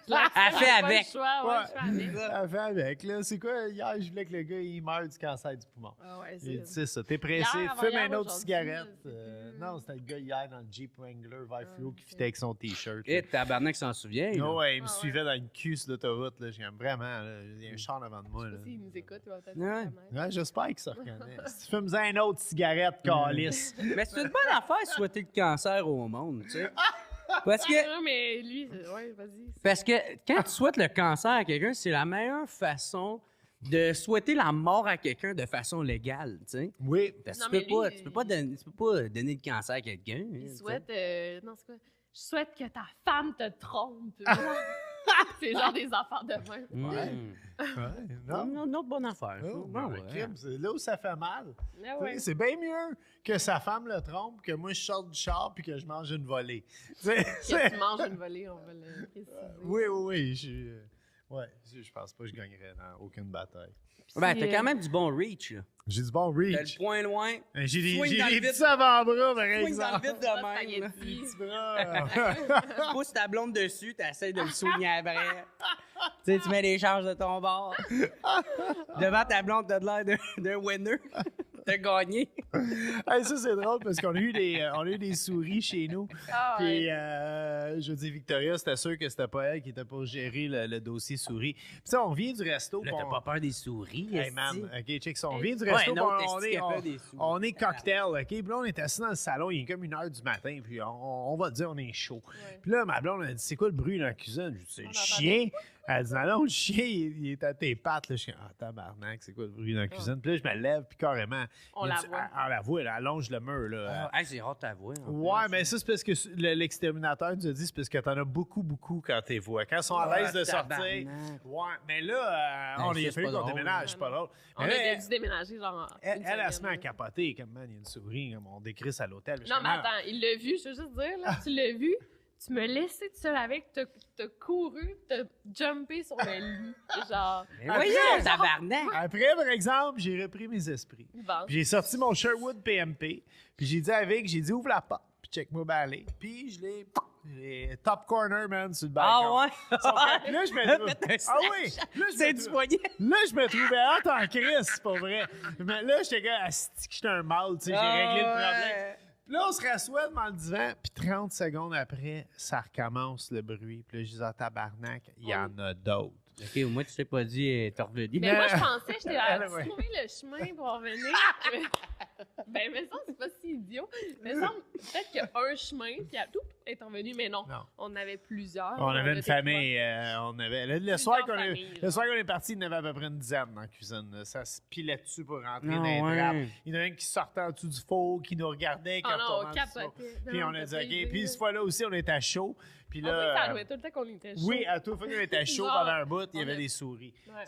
Elle fait avec. Ouais, je fais avec. Elle fait avec, là. C'est quoi, hier, je voulais que le gars, il meure du cancer du poumon. Ah ouais, Il dit, c'est... c'est ça, t'es pressé, Hier, fume avant-hier, une autre aujourd'hui, cigarette. je sais plus. Non, c'était le gars hier dans le Jeep Wrangler vert fluo qui fitait avec son T-shirt. Et tabarnak s'en souvient. là. Non, ouais, il me Ah ouais. suivait dans une queue sur l'autoroute, là. J'ai comme vraiment, là, il y a un char devant de moi, là. S'il nous écoute, il va peut-être Ouais. se reconnaître. Ouais, j'espère qu'il se reconnaît. Si tu fumes une autre cigarette, calice. Mais c'est une bonne affaire souhaiter le cancer au monde, tu sais. Parce que Non, mais lui, ouais, vas-y. Parce que quand tu souhaites le cancer à quelqu'un, c'est la meilleure façon de souhaiter la mort à quelqu'un de façon légale, tu sais. Oui. Parce Non, que mais lui, tu peux pas donner le cancer à quelqu'un. hein, Il tu sais. souhaite... non, c'est quoi? Je souhaite que ta femme te trompe. C'est genre des affaires de même. Ouais. Mm. Non. Une autre bonne affaire. Oh, Bon, ben, ouais. crime, c'est là où ça fait mal. Ah ouais. Tu sais, c'est bien mieux que sa femme le trompe que moi je sorte du char puis que je mange une volée. Tu sais, Que tu manges une volée, on va le préciser. oui. Je pense pas que je gagnerais dans aucune bataille. Ben, t'as quand même du bon reach, là. J'ai du bon T'as reach. le point loin. J'ai des, Swing j'ai dans des le vide. petits avant-bras, par Swing dans le exemple. vide de même. là. Spaghetti. Petits bras. Tu pousses ta blonde dessus, t'essaies de le soigner après. Tu sais, tu mets les charges de ton bord. Devant ta blonde, t'as de l'air d'un winner. T'as gagné. Hey, ça, c'est drôle parce qu'on a eu des souris chez nous. Ah ouais. Puis, je veux dire, Victoria, c'était sûr que c'était pas elle qui était pour gérer le dossier souris. Puis, ça, on vient du resto. Là, puis t'as on- pas peur des souris, Hey, esti? man, OK, check ça. On vient du Ouais, resto, non, puis t'es stické des souris. on est cocktail, OK? Puis là, on est assis dans le salon, il est comme 1h du matin, puis on va dire on est chaud. Ouais. Puis là, ma blonde, elle dit, c'est quoi le bruit dans la cuisine? Je dis, c'est le On chien. Elle dit, non, le chien, il est à tes pattes. Là, je suis comme, ah, tabarnak, c'est quoi le bruit dans la cuisine? Puis là, je me lève, puis carrément, On il y a la du- voit. On la voit, elle allonge le mur, là. Ah, hey, c'est rare de t'avouer. en Ouais, plus. mais ça, c'est parce que l'exterminateur nous a dit, c'est parce que t'en as beaucoup quand t'es vois. Quand ils sont à l'aise de sortir. tabarnak. Ouais, mais là, Ben, on ça, est c'est fait pas qu'on drôle. déménage, c'est pas drôle. On Mais a là, dû déménager, genre. elle se met à capoter, comme, man, il y a une souris, comme on décrisse à l'hôtel. Je Non, fais, mais attends, il l'a vu, je veux juste dire, là, tu l'as vu, tu me laissais tout seul avec, t'as couru, t'as jumpé sur le lit. Genre, Mais voyons, tabarnak! Après, par exemple, j'ai repris mes esprits. bon. Puis j'ai sorti mon Sherwood PMP. Puis j'ai dit avec, j'ai dit ouvre la porte. Puis check moi balai. Puis je l'ai top corner, man, sur le balcon. Ah ouais? Puis là, je me trouve. Faites un Ah oui! Là, je C'est me du trou- poignet. Là, je me trouvais hâte en crise, c'est pas vrai. Mais là, j'étais comme, asti que j'étais un mâle, tu sais, j'ai réglé le problème. Puis là, on se rassoit devant le divan, puis 30 secondes après, ça recommence le bruit. Puis là, je dis à tabarnak, il y en a d'autres. OK, au moins, tu t'es pas dit, t'es revenu. Mais moi, je pensais, j'étais à Ouais. trouver le chemin pour revenir. Ben, mais ça, c'est pas si idiot. Mais ça, peut-être qu'il y a un chemin, puis tout est revenu, mais non. Non. On en avait plusieurs. On avait une découvert famille. On avait, le soir qu'on est, familles, le soir qu'on est parti, il y en avait à peu près une dizaine dans la cuisine. Là. Ça se pilait dessus pour rentrer Non, dans les ouais. trappes. Il y en a un qui sortait en dessous du four, qui nous regardait, qui Ah non, retournait on en dessous. capotait. Puis Non, on a dit, t'as pas OK. idée, Puis là. cette fois-là aussi, on était à chaud. Puis On dirait que là, ça arrivait tout le temps qu'on était chaud. oui, à tout fois qu'on était chaud Genre, pendant un bout, il y on avait a- des souris. Ouais.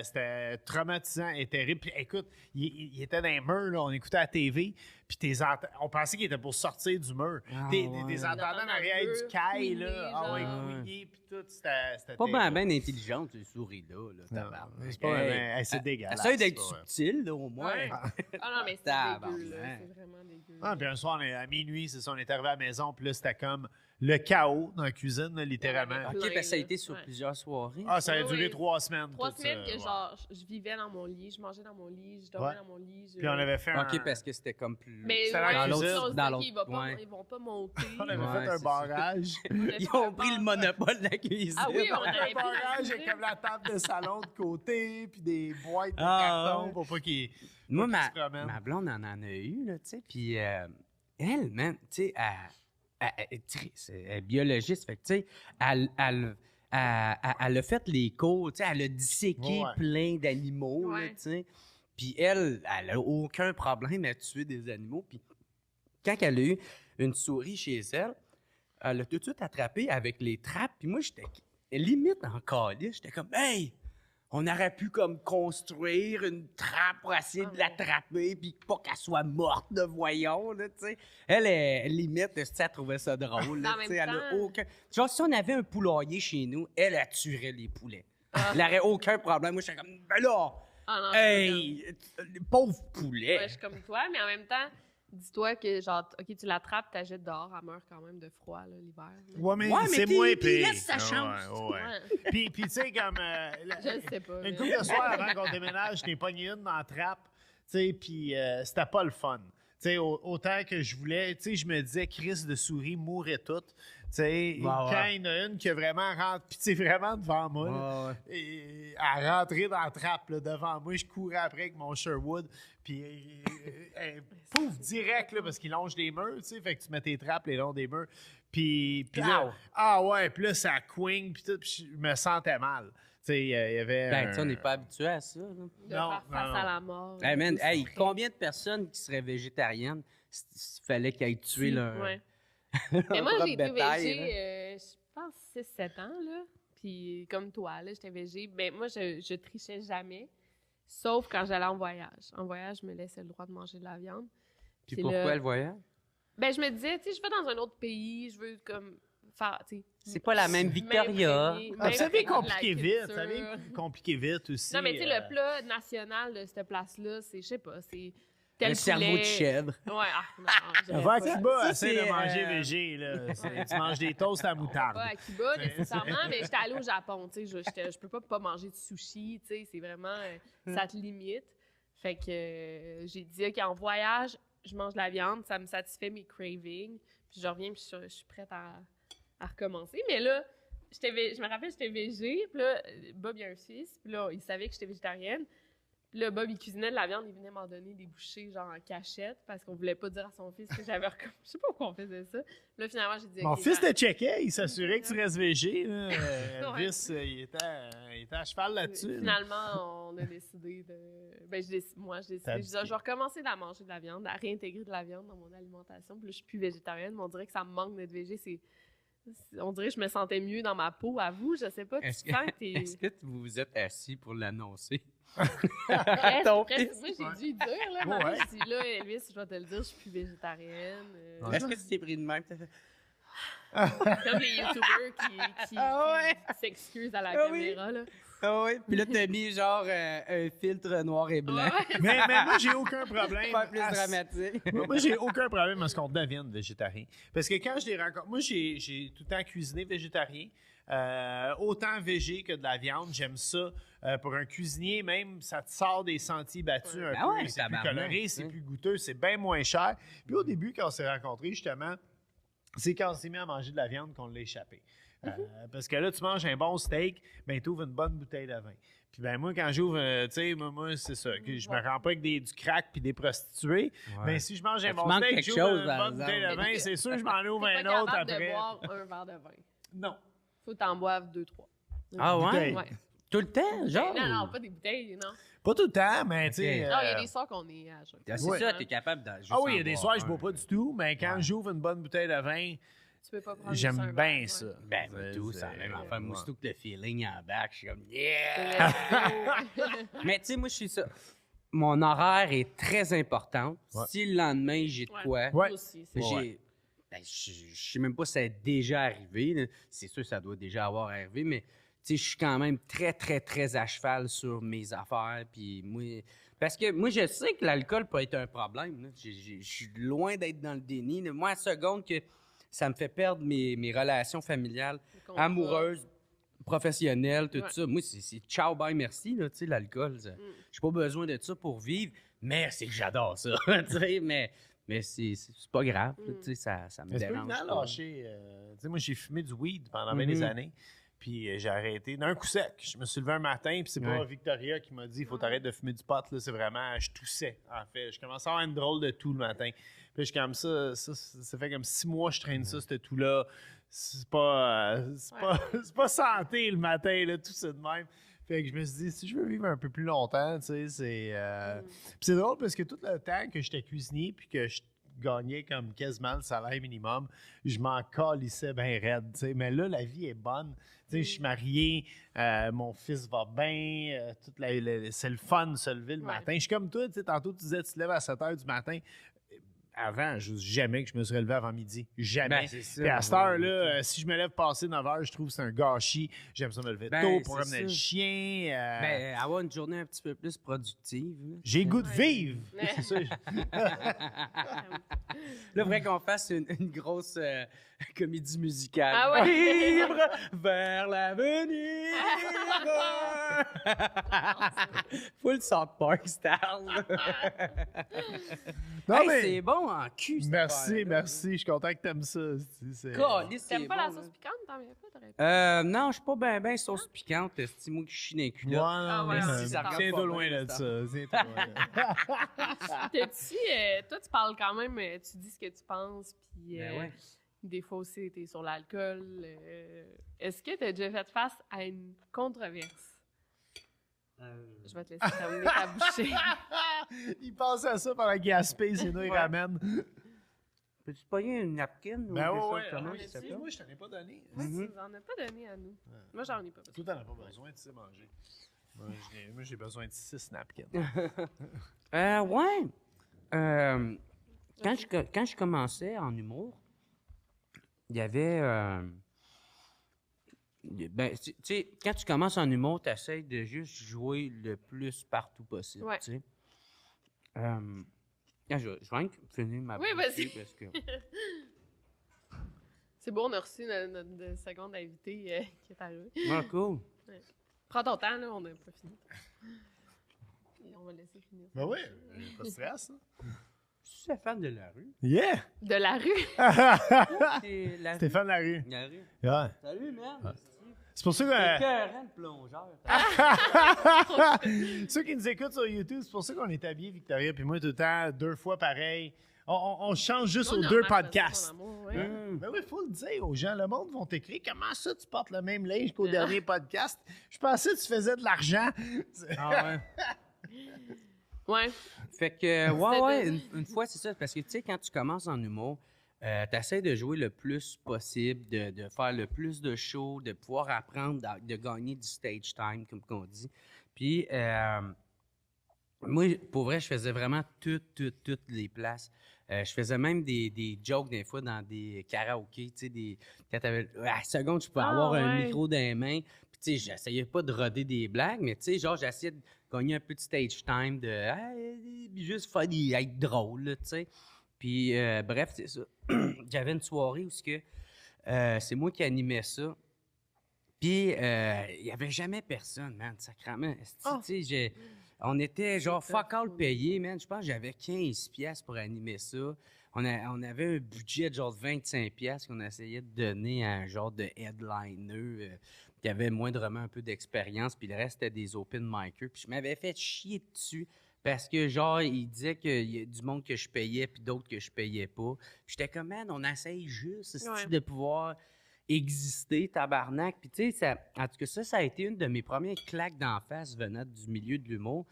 C'était traumatisant et terrible. Puis écoute, il était dans les murs, là, on écoutait la TV, puis on pensait qu'il était pour sortir du mur. Ah, des ouais. entendants en arrière Le du mur, caille, couiner, là. Ah ouais, genre. couiller, puis tout, c'était Pas terrible. bien intelligente, ces souris-là. Là, tabarnak. C'est pas Hey, c'est dégueulasse. Essaye d'être c'est pas vrai. subtil, là, au moins. Ouais. Ah non, mais c'est Tabarnak. dégueu, là. C'est vraiment dégueu. Ah, puis un soir, à minuit, c'est ça, on est arrivé à la maison, puis là, c'était comme le chaos dans la cuisine, là, littéralement. Ouais, OK, plein, parce que ça a là. été sur Ouais. plusieurs soirées. Ah, ça a Oui, duré oui. 3 semaines. 3 tout semaines ça, que, ouais. genre, je vivais dans mon lit, je mangeais dans mon lit, je dormais Ouais. dans mon lit. Puis on avait fait un... OK, parce que c'était comme plus... Mais C'était ouais, dans la on cuisine. se disait Dans qu'ils vont ouais. ils vont pas monter. On avait Ouais, fait un c'est barrage. Ils ont pris le monopole de la cuisine. Ah oui, on Un avait pris la barrage cuisine. avec comme la table de salon de côté, puis des boîtes de Ah, carton ouais. pour pas qu'ils Moi, qu'ils ma, se promènent. ma blonde en a eu, là, tu sais, puis elle, man, tu sais, elle est biologiste, fait que, tu sais, elle a fait les cours, tu sais, elle a disséqué Ouais. plein d'animaux, là, Ouais. tu sais, puis elle a aucun problème à tuer des animaux, puis quand elle a eu une souris chez elle, elle l'a tout de suite attrapée avec les trappes, puis moi, j'étais limite en calice, j'étais comme, hey! On aurait pu comme construire une trappe pour essayer Ah de l'attraper puis pas qu'elle soit morte de voyons, là, tu sais. Elle, limite, elle trouvait ça drôle, là, En tu sais. même Elle a temps- aucun... Genre, si on avait un poulailler chez nous, elle tuerait les poulets. Ah. Elle n'aurait aucun problème. Moi, j'étais comme, ben là, Ah non, hey, pauvre poulet. ouais, je suis comme toi, mais en même temps, dis-toi que, genre, OK, tu l'attrapes, tu la jettes dehors, elle meurt quand même de froid, là, l'hiver. là. Ouais, mais Ouais, mais c'est puis- moins puis pire. laisse sa chance. Ouais, ouais. Ouais. Puis tu sais, comme... Je le sais pas. Une mais- couple de soirs avant qu'on déménage, je t'ai pogné une dans la trappe, tu sais, puis c'était pas le fun. Tu sais, autant que je voulais, tu sais, je me disais, Chris de souris mourrait toutes. Tu sais, quand ouais. il y en a une qui a vraiment rentré, puis tu sais, vraiment devant moi, là, Ouais, ouais. et elle rentrait dans la trappe, là, devant moi, je courais après avec mon Sherwood, puis pouf, direct, là, parce qu'il longe des murs, tu sais, fait que tu mets tes trappes les longs des murs, puis là, Ow. ah ouais, puis là, ça quing, puis tout, puis je me sentais mal. Tu sais, il y avait Ben, un- tu sais, on n'est pas habitué à ça, là. De Non, faire face non, à non. la mort. Hey, man, aussi. hey, combien de personnes qui seraient végétariennes s'il fallait qu'ils aient tué leur... Ouais. leur Mais moi, propre j'ai été bétail, végé, là. je pense, 6-7 ans, là. Puis comme toi, là, j'étais végé. Ben, moi, je trichais jamais, sauf quand j'allais en voyage. En voyage, je me laissais le droit de manger de la viande. Puis c'est pourquoi là- le voyage? Ben, je me disais, tu sais, je vais dans un autre pays, je veux comme faire, tu sais... C'est pas la même Victoria. m'imprégner, Ah, ça vient m'imprégner de la compliquer vite, ça culture. vient compliquer vite aussi. Non, mais tu sais, le plat national de cette place-là, c'est, je sais pas, c'est tel Le cerveau poulet. de chèvre. Ouais, ah, non, j'aurais Va à pas- Cuba, Ça, essaie de c'est, manger végé. Là. Tu manges des toasts à moutarde. Pas à Cuba nécessairement, mais j'étais allée au Japon, tu sais, je peux pas manger de sushi, tu sais, c'est vraiment, ça te limite. Fait que j'ai dit, OK, en voyage, je mange de la viande, ça me satisfait mes cravings, puis je reviens, puis je suis prête à recommencer. Mais là, je me rappelle, j'étais végé, puis là, Bob, il y a un Suisse, puis là, il savait que j'étais végétarienne. Puis là, Bob, il cuisinait de la viande, il venait m'en donner des bouchées, genre en cachette, parce qu'on voulait pas dire à son fils que j'avais recommencé. Je sais pas pourquoi on faisait ça. Là, finalement, j'ai dit, Mon OK, fils ben, te checkait, il s'assurait que tu restes végé. Là. Ouais. Elvis, il était à cheval là-dessus. là. Finalement, on a décidé de. Ben, moi, j'ai décidé. Je disais, je vais recommencer à manger de la viande, à réintégrer de la viande dans mon alimentation. Puis là, je suis plus végétarienne, mais on dirait que ça me manque d'être végé. On dirait que je me sentais mieux dans ma peau. À vous, je sais pas. Tu Est-ce sens que t'es. Est-ce que vous vous êtes assis pour l'annoncer? Presque, Ton presque. fils? Moi, j'ai dû dire, là. Ouais. Maman, je dis, là, Elvis, je vais te le dire, je suis plus végétarienne. Est-ce que tu t'es pris de même? T'as fait, Comme les YouTubers qui s'excusent à la Ah oui. caméra, là. ah oui? Puis là, t'as mis genre un filtre noir et blanc. Ouais. Mais moi, j'ai aucun problème. Pas plus à- dramatique. Moi, j'ai aucun problème à ce qu'on devienne végétarien. Parce que quand je les rencontre, moi, j'ai tout le temps cuisiné végétarien. Autant végé que de la viande, j'aime ça. Pour un cuisinier, même, ça te sort des sentiers battus un Ben peu. ouais, C'est plus tabarnak, coloré, c'est hein. plus goûteux, c'est bien moins cher. Puis au début, quand on s'est rencontrés, justement, c'est quand on s'est mis à manger de la viande qu'on l'a échappé. Parce que là, tu manges un bon steak, ben tu ouvres une bonne bouteille de vin. Puis ben moi, quand j'ouvre, tu sais, moi c'est ça. Que je me rends pas avec du crack puis des prostituées. Mais si je mange un Tu bon manques steak, quelque j'ouvre chose, une par bonne bouteille de exemple. vin, c'est sûr que je m'en ouvre T'es un pas autre capable de après. boire un verre de vin. Non. Faut que t'en boives 2-3. Ah ouais? Bouteille. Ouais. Tout le temps, genre? Non, pas des bouteilles, non. Pas tout le temps, mais tu sais. Ok. Non, il y a des soirs qu'on est à jeun. Ah, c'est Ouais. ça, t'es capable de juste Ah oui, il y en a des boire soirs, je un. bois pas du tout, mais quand Ouais. j'ouvre une bonne bouteille de vin, Tu peux pas prendre juste un j'aime verre, bien ouais. ça. Ben, tout, ça a la même affaire. Moi, ouais. surtout que le feeling en back, je suis comme, yeah! Mais tu sais, moi, je suis ça. Mon horaire est très important. Ouais. Si le lendemain, j'ai de Ouais. quoi, Ouais. Moi aussi, c'est j'ai- Ouais. ben, je sais même pas si ça est déjà arrivé. Là. C'est sûr que ça doit déjà avoir arrivé, mais tu sais, je suis quand même très, très, très à cheval sur mes affaires. Puis moi, parce que moi, je sais que l'alcool peut être un problème. Là. Je suis loin d'être dans le déni. Là. Moi, à la seconde que ça me fait perdre mes relations familiales, Le contrat. amoureuses, professionnelles, tout Ouais. ça. Moi, c'est ciao, bye, merci, là, tu sais, l'alcool. J'ai pas besoin de ça pour vivre, mais c'est que j'adore ça, tu sais, mais c'est pas grave, là, tu sais, ça me Mais c'est pas dérange évident pas. lâcher. Tu sais, moi, j'ai fumé du weed pendant bien des années. Puis j'ai arrêté d'un coup sec. Je me suis levé un matin, puis c'est pas Ouais. Victoria qui m'a dit il faut t'arrêter de fumer du pot. Là, c'est vraiment, je toussais, en fait. Je commençais à avoir une drôle de toux le matin. Puis je suis comme ça fait comme 6 mois que je traîne ça, ce toux-là. C'est pas, c'est pas santé le matin, là, tout ça de même. Fait que je me suis dit, si je veux vivre un peu plus longtemps, tu sais, c'est... Puis c'est drôle parce que tout le temps que j'étais cuisinier puis que je gagnais comme quasiment le salaire minimum, je m'en calissais bien raide, tu sais. Mais là, la vie est bonne. Tu sais, je suis marié, mon fils va bien, c'est le fun de se lever le Ouais. matin. Je suis comme toi, tu sais, tantôt tu disais tu te lèves à 7 h du matin. Avant, jamais que je me suis relevé avant midi. Jamais. Ben, c'est ça, Puis à cette ouais, heure-là, si je me lève passer 9 h, je trouve que c'est un gâchis. J'aime ça me lever Ben, tôt pour c'est amener le ça. chien. Ben, avoir une journée un petit peu plus productive. là. J'ai le goût de vivre. Ouais. C'est ça. Là, faudrait qu'on fasse une grosse comédie musicale. Ah ouais? Libre vers l'avenir! Full South Park style. Non, Hey, mais- c'est bon en cul, cette Merci, affaire-là. merci. Je suis content que t'aimes ça. Caliste, c'est T'aimes pas bon, la là. sauce piquante? T'en viens pas? T'aurais pu. Non, je suis pas ben sauce piquante. C'est moi qui chie dans les Ouais, culottes. non, ouais, mais si ça regarde tiens-toi pas loin bien, de ça. ça. Tiens-toi loin de- Toi, tu parles quand même, tu dis ce que tu penses, puis Ben ouais. des fois aussi, t'es sur l'alcool. Est-ce que t'as déjà fait face à une controverse? Je vais te laisser terminer ta bouchée. Il pense à ça pendant qu'il aspire, sinon il Ouais. ramène. Peux-tu pogner une napkin ou Ben quelque ouais, chose ouais. comme ça, ouais, s'il te plaît? Excuse-moi, je t'en ai pas donné. Moi, tu nous en as pas donné à nous. Moi, j'en ai pas besoin. Toi, t'en as pas besoin, tu sais manger. Moi, j'ai besoin de 6 napkins. Ouais. Quand je commençais en humour, il y avait. Ben, tu sais, quand tu commences en humour, tu essaies de juste jouer le plus partout possible. Ouais. Tu sais. Je vais rien que finir ma Oui, bouchée vas-y. parce que. C'est beau, on a reçu notre seconde invité qui est arrivé. Ah, cool. Prends ton temps, là, on n'a pas fini. Et on va laisser finir. Ben oui, pas de stress. Je suis fan de la rue. Yeah! De la rue? C'est la rue. Stéphane Larue. La rue. Ouais. Salut, man. C'est pour ça C'est que écœurant de plongeur. ceux qui nous écoutent sur YouTube, c'est pour ça qu'on est habillés, Victoria, puis moi, tout le temps, 2 fois pareil. On change juste aux 2 podcasts. Ben oui, il faut le dire aux gens. Le monde vont t'écrire comment ça tu portes le même linge qu'au dernier podcast. Je pensais que tu faisais de l'argent. Ah ouais. Ouais. Fait que, ouais, une fois, c'est ça. Parce que, tu sais, quand tu commences en humour, tu essaies de jouer le plus possible, de faire le plus de shows, de pouvoir apprendre, de gagner du stage time, comme on dit. Puis, moi, pour vrai, je faisais vraiment toutes les places. Je faisais même des jokes des fois dans des karaokés, tu sais, quand t'avais... À la seconde, je pouvais avoir un ouais. micro dans les mains. Puis, tu sais, j'essayais pas de roder des blagues, mais tu sais, genre, j'essayais de gagner un peu de stage time, juste funny, être drôle, là, tu sais. Puis, bref, c'est ça. J'avais une soirée où c'est moi qui animais ça. Puis, il n'y avait jamais personne, man, sacrément. Oh. Tu sais, on était genre C'est fuck all tough. payé, man. Je pense que j'avais 15 piastres pour animer ça. on avait un budget de genre de 25$ qu'on essayait de donner à un genre de headliner qui avait moindrement un peu d'expérience, puis le reste, c'était des open micers. Puis je m'avais fait chier dessus parce que, genre, il disait qu'il y a du monde que je payais puis d'autres que je payais pas. Puis j'étais comme, man, on essaye juste de pouvoir exister, tabarnak. Puis tu sais, en tout cas, ça a été une de mes premières claques d'en face venant du milieu de l'humour.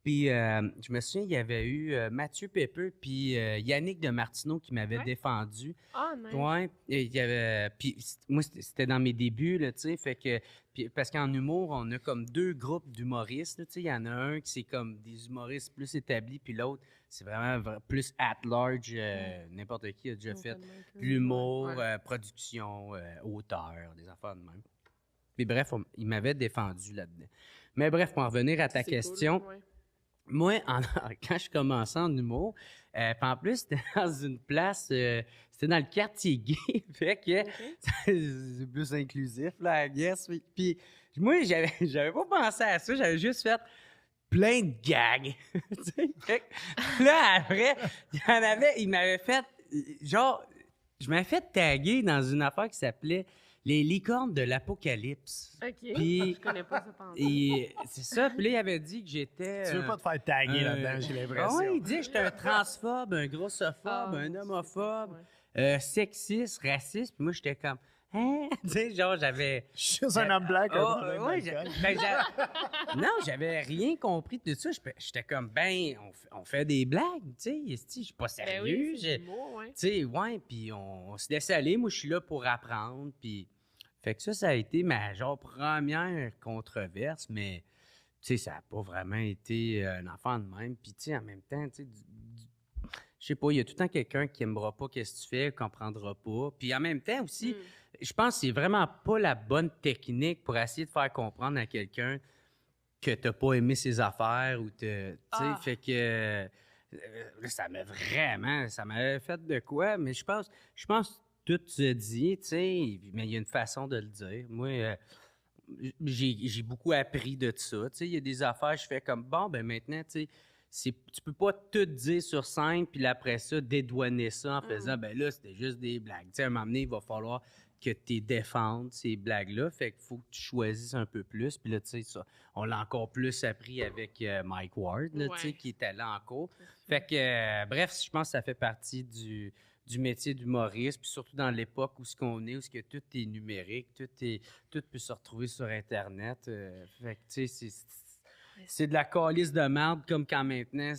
Puis, je me souviens, il y avait eu Mathieu Pepper puis Yannick de Martineau qui m'avaient défendu. Ah, nice. Ouais. Il y avait, puis, moi, c'était dans mes débuts, là, tu sais. Fait que, parce qu'en humour, on a comme 2 groupes d'humoristes, tu sais. Il y en a un qui c'est comme des humoristes plus établis, puis l'autre, c'est vraiment plus at large. N'importe qui a déjà fait l'humour, production, auteur, des affaires de même. Puis bref, il m'avait défendu là-dedans. Mais bref, pour en revenir à ta question... Cool, Moi, quand je commençais en humour, puis en plus, c'était dans une place, c'était dans le quartier gay, fait que c'est plus inclusif, là, I guess. Puis moi, j'avais pas pensé à ça, j'avais juste fait plein de gags. Fait que là, après, il m'avait fait, genre, je m'avais fait taguer dans une affaire qui s'appelait Les licornes de l'apocalypse. OK. Puis, je connais pas ça pendant. Et c'est ça. Puis là, il avait dit que j'étais... Tu veux pas te faire taguer là-dedans, j'ai l'impression. Oui, il dit que j'étais un transphobe, un grossophobe, un homophobe, sexiste, raciste. Puis moi, j'étais comme... Hein? Tu sais, genre, j'avais... Je suis juste un homme blanc. Non, j'avais rien compris de ça. J'étais comme, ben, on fait des blagues, tu sais. Je suis pas sérieux. Oui, c'est du mot, tu sais, ouais, puis on se laisse aller. Moi, je suis là pour apprendre, puis... Fait que ça a été ma, genre, première controverse, mais, tu sais, ça n'a pas vraiment été un enfant de même. Puis, tu sais, en même temps, tu sais, je sais pas, il y a tout le temps quelqu'un qui aimera pas qu'est-ce que tu fais, comprendra pas. Puis en même temps aussi, je pense que c'est vraiment pas la bonne technique pour essayer de faire comprendre à quelqu'un que t'as pas aimé ses affaires ou tu sais, fait que ça m'avait fait de quoi, mais je pense tout se dit, tu sais, mais il y a une façon de le dire. Moi, j'ai beaucoup appris de ça. Tu sais, il y a des affaires, je fais comme, bon, ben maintenant, tu sais, tu peux pas tout dire sur scène, puis après ça, dédouaner ça en faisant, ben là, c'était juste des blagues. Tu sais, à un moment donné, il va falloir que tu défendes ces blagues-là. Fait qu'il faut que tu choisisses un peu plus. Puis là, tu sais, ça, on l'a encore plus appris avec Mike Ward, là, tu sais, qui était là en cours. Fait que, bref, je pense que ça fait partie du métier d'humoriste, puis surtout dans l'époque où ce qu'on est, où ce que tout est numérique, tout peut se retrouver sur Internet. Fait que, tu sais, c'est de la calice de merde comme quand maintenant,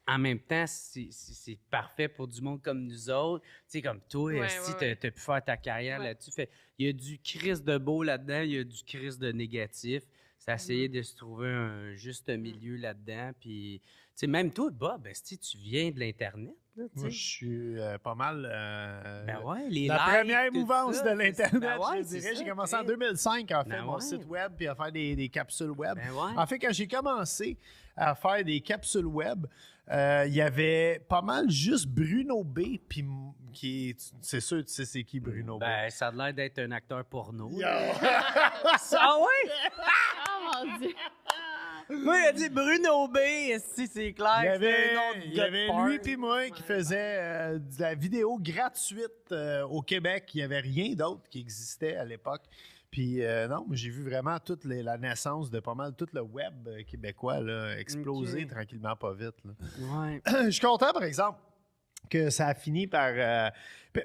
en même temps, c'est parfait pour du monde comme nous autres. Tu sais, comme toi, si t'as pu faire ta carrière là-dessus. Fait, il y a du crise de beau là-dedans, il y a du crise de négatif. C'est essayer de se trouver un juste milieu là-dedans. Puis, tu sais, même toi, Bob, tu viens de l'Internet. Là, moi, je suis pas mal la première mouvance de l'Internet, ben je dirais. J'ai commencé en 2005 à faire mon site web puis à faire des capsules web. En fait, quand j'ai commencé à faire des capsules web, il y avait pas mal juste Bruno B. Puis c'est sûr, tu sais c'est qui Bruno B. Ben, ça a l'air d'être un acteur porno. Ah ouais? Oh mon Dieu! Moi, il a dit Bruno B. Si c'est clair, il y avait lui puis moi qui faisait de la vidéo gratuite au Québec. Il n'y avait rien d'autre qui existait à l'époque. Puis non, j'ai vu vraiment toute la naissance de pas mal tout le web québécois là, exploser tranquillement, pas vite. Là. Ouais. Je suis content, par exemple, que ça a fini par...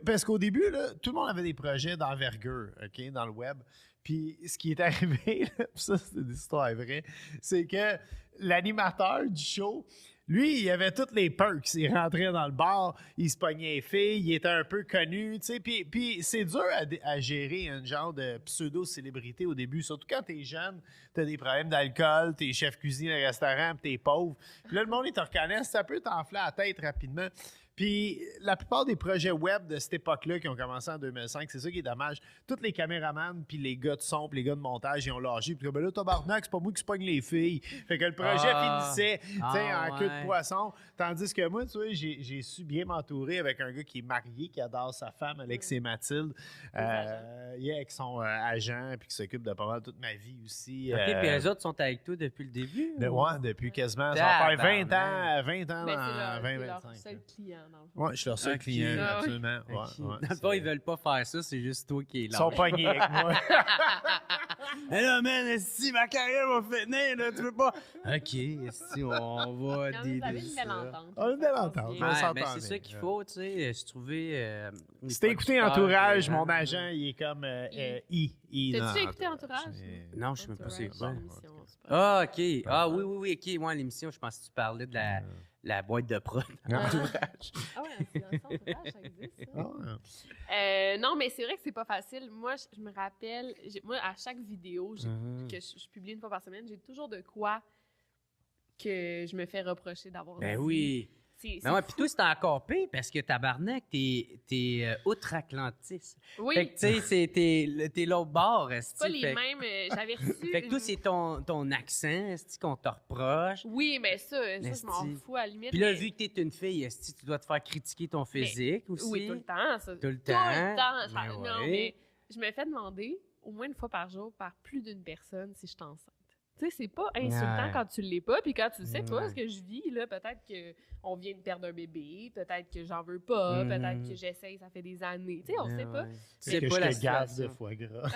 parce qu'au début, là, tout le monde avait des projets d'envergure, OK, dans le web. Puis ce qui est arrivé, là, ça c'est une histoire vraie, c'est que l'animateur du show, lui, il avait toutes les perks. Il rentrait dans le bar, il se pognait les filles, il était un peu connu, tu sais. Puis c'est dur à gérer un genre de pseudo-célébrité au début, surtout quand t'es jeune, t'as des problèmes d'alcool, t'es chef cuisine au restaurant, puis t'es pauvre. Puis là, le monde, il te reconnaît, ça peut t'enfler la tête rapidement. Puis la plupart des projets web de cette époque-là qui ont commencé en 2005, c'est ça qui est dommage. Tous les caméramans, puis les gars de son, puis les gars de montage, ils ont lâché. Puis ben là, tabarnak, c'est pas moi qui se pogne les filles. Fait que le projet finissait en queue de poisson. Tandis que moi, tu vois, j'ai su bien m'entourer avec un gars qui est marié, qui adore sa femme, Alexis Mathilde. Avec son agent, puis qui s'occupe de pas mal toute ma vie aussi. OK, puis eux autres sont avec toi depuis le début? Ouais, depuis quasiment. Ça va faire 20 ans Mais dans c'est leur 2025. seul client. dans le fond. Ouais, je suis leur seul Ok. client, Ah oui. absolument. Ouais, Ok. ouais, Dans le fond, ils veulent pas faire ça, c'est juste toi qui es Ils là. sont pognés avec moi. Mais là, man, si ma carrière va finir, là, tu veux pas. Ok, si on va Quand vous dealer avez une belle ça. entente. On a une ça belle passe entente. bien. On Ouais, s'entend ben, c'est bien. ça qu'il faut, tu sais, se trouver. Si t'as écouté Entourage, mon agent. agent, il est comme I. I. T'as-tu dans déjà écouté Entourage? Entourage? Non, je sais même pas c'est Entourage, quoi. l'émission, c'est pas- Ah, ok. Ah, oui, ok. Ouais, l'émission, je pense que tu parlais de la boîte de prod. Entourage. Ah ouais, c'est dans Entourage, ça existe, ça. Ah ouais. Non, mais c'est vrai que c'est pas facile. Moi, je me rappelle, moi, à chaque vidéo que je publie une fois par semaine, j'ai toujours de quoi que je me fais reprocher d'avoir Ben dit. oui. C'est Ben ouais, fou. puis toi, c'est encore pire parce que tabarnak, t'es outre-Atlantis. Oui, Fait que, tu sais, t'es l'autre bord, c'est pas les mêmes. J'avais reçu. Fait que toi, c'est ton accent, est-ce qu'on te reproche? Oui, mais ça je m'en Esti. fous à la limite. Puis là, mais- vu que t'es une fille, est-ce que tu dois te faire critiquer ton physique aussi? Oui, tout le temps. Ça. Tout le Tout le temps. temps. Ben Non, ouais. mais je me fais demander au moins une fois par jour par plus d'une personne si je suis enceinte. Tu sais, c'est pas insultant Ouais. quand tu l'es pas, puis quand tu le sais pas, Ouais. ce que je vis, là, peut-être qu'on vient de perdre un bébé, peut-être que j'en veux pas, Mhm. peut-être que j'essaye, ça fait des années. Tu sais, on sait pas. Ouais. C'est C'est que pas je la te gave de situation. foie gras.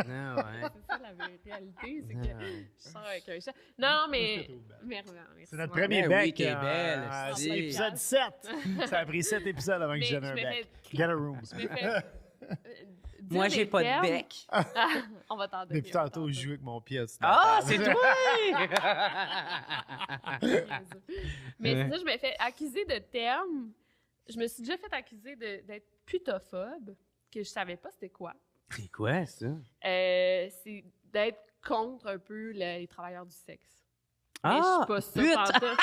Non, ouais. C'est ça la réalité, c'est que Ouais. je sors avec un chat. Non, mais... Merci. C'est notre Ouais. premier Ben oui, bec. qu'elle est belle, C'est c'est- l'épisode 7. Ça a pris 7 épisodes avant que Mais je donne un je me bec. fais- Get a room. Je me fais... dire Moi, j'ai des pas de termes. bec. On va t'en donner. Depuis tantôt, je joue avec mon pied. Ah, c'est toi! Mais c'est ça, je me fais accuser de termes. Je me suis déjà fait accuser d'être putophobe, que je savais pas c'était quoi. C'est quoi, ça? C'est d'être contre un peu les travailleurs du sexe. Mais je Ah, suis pas ça pute! pantoute.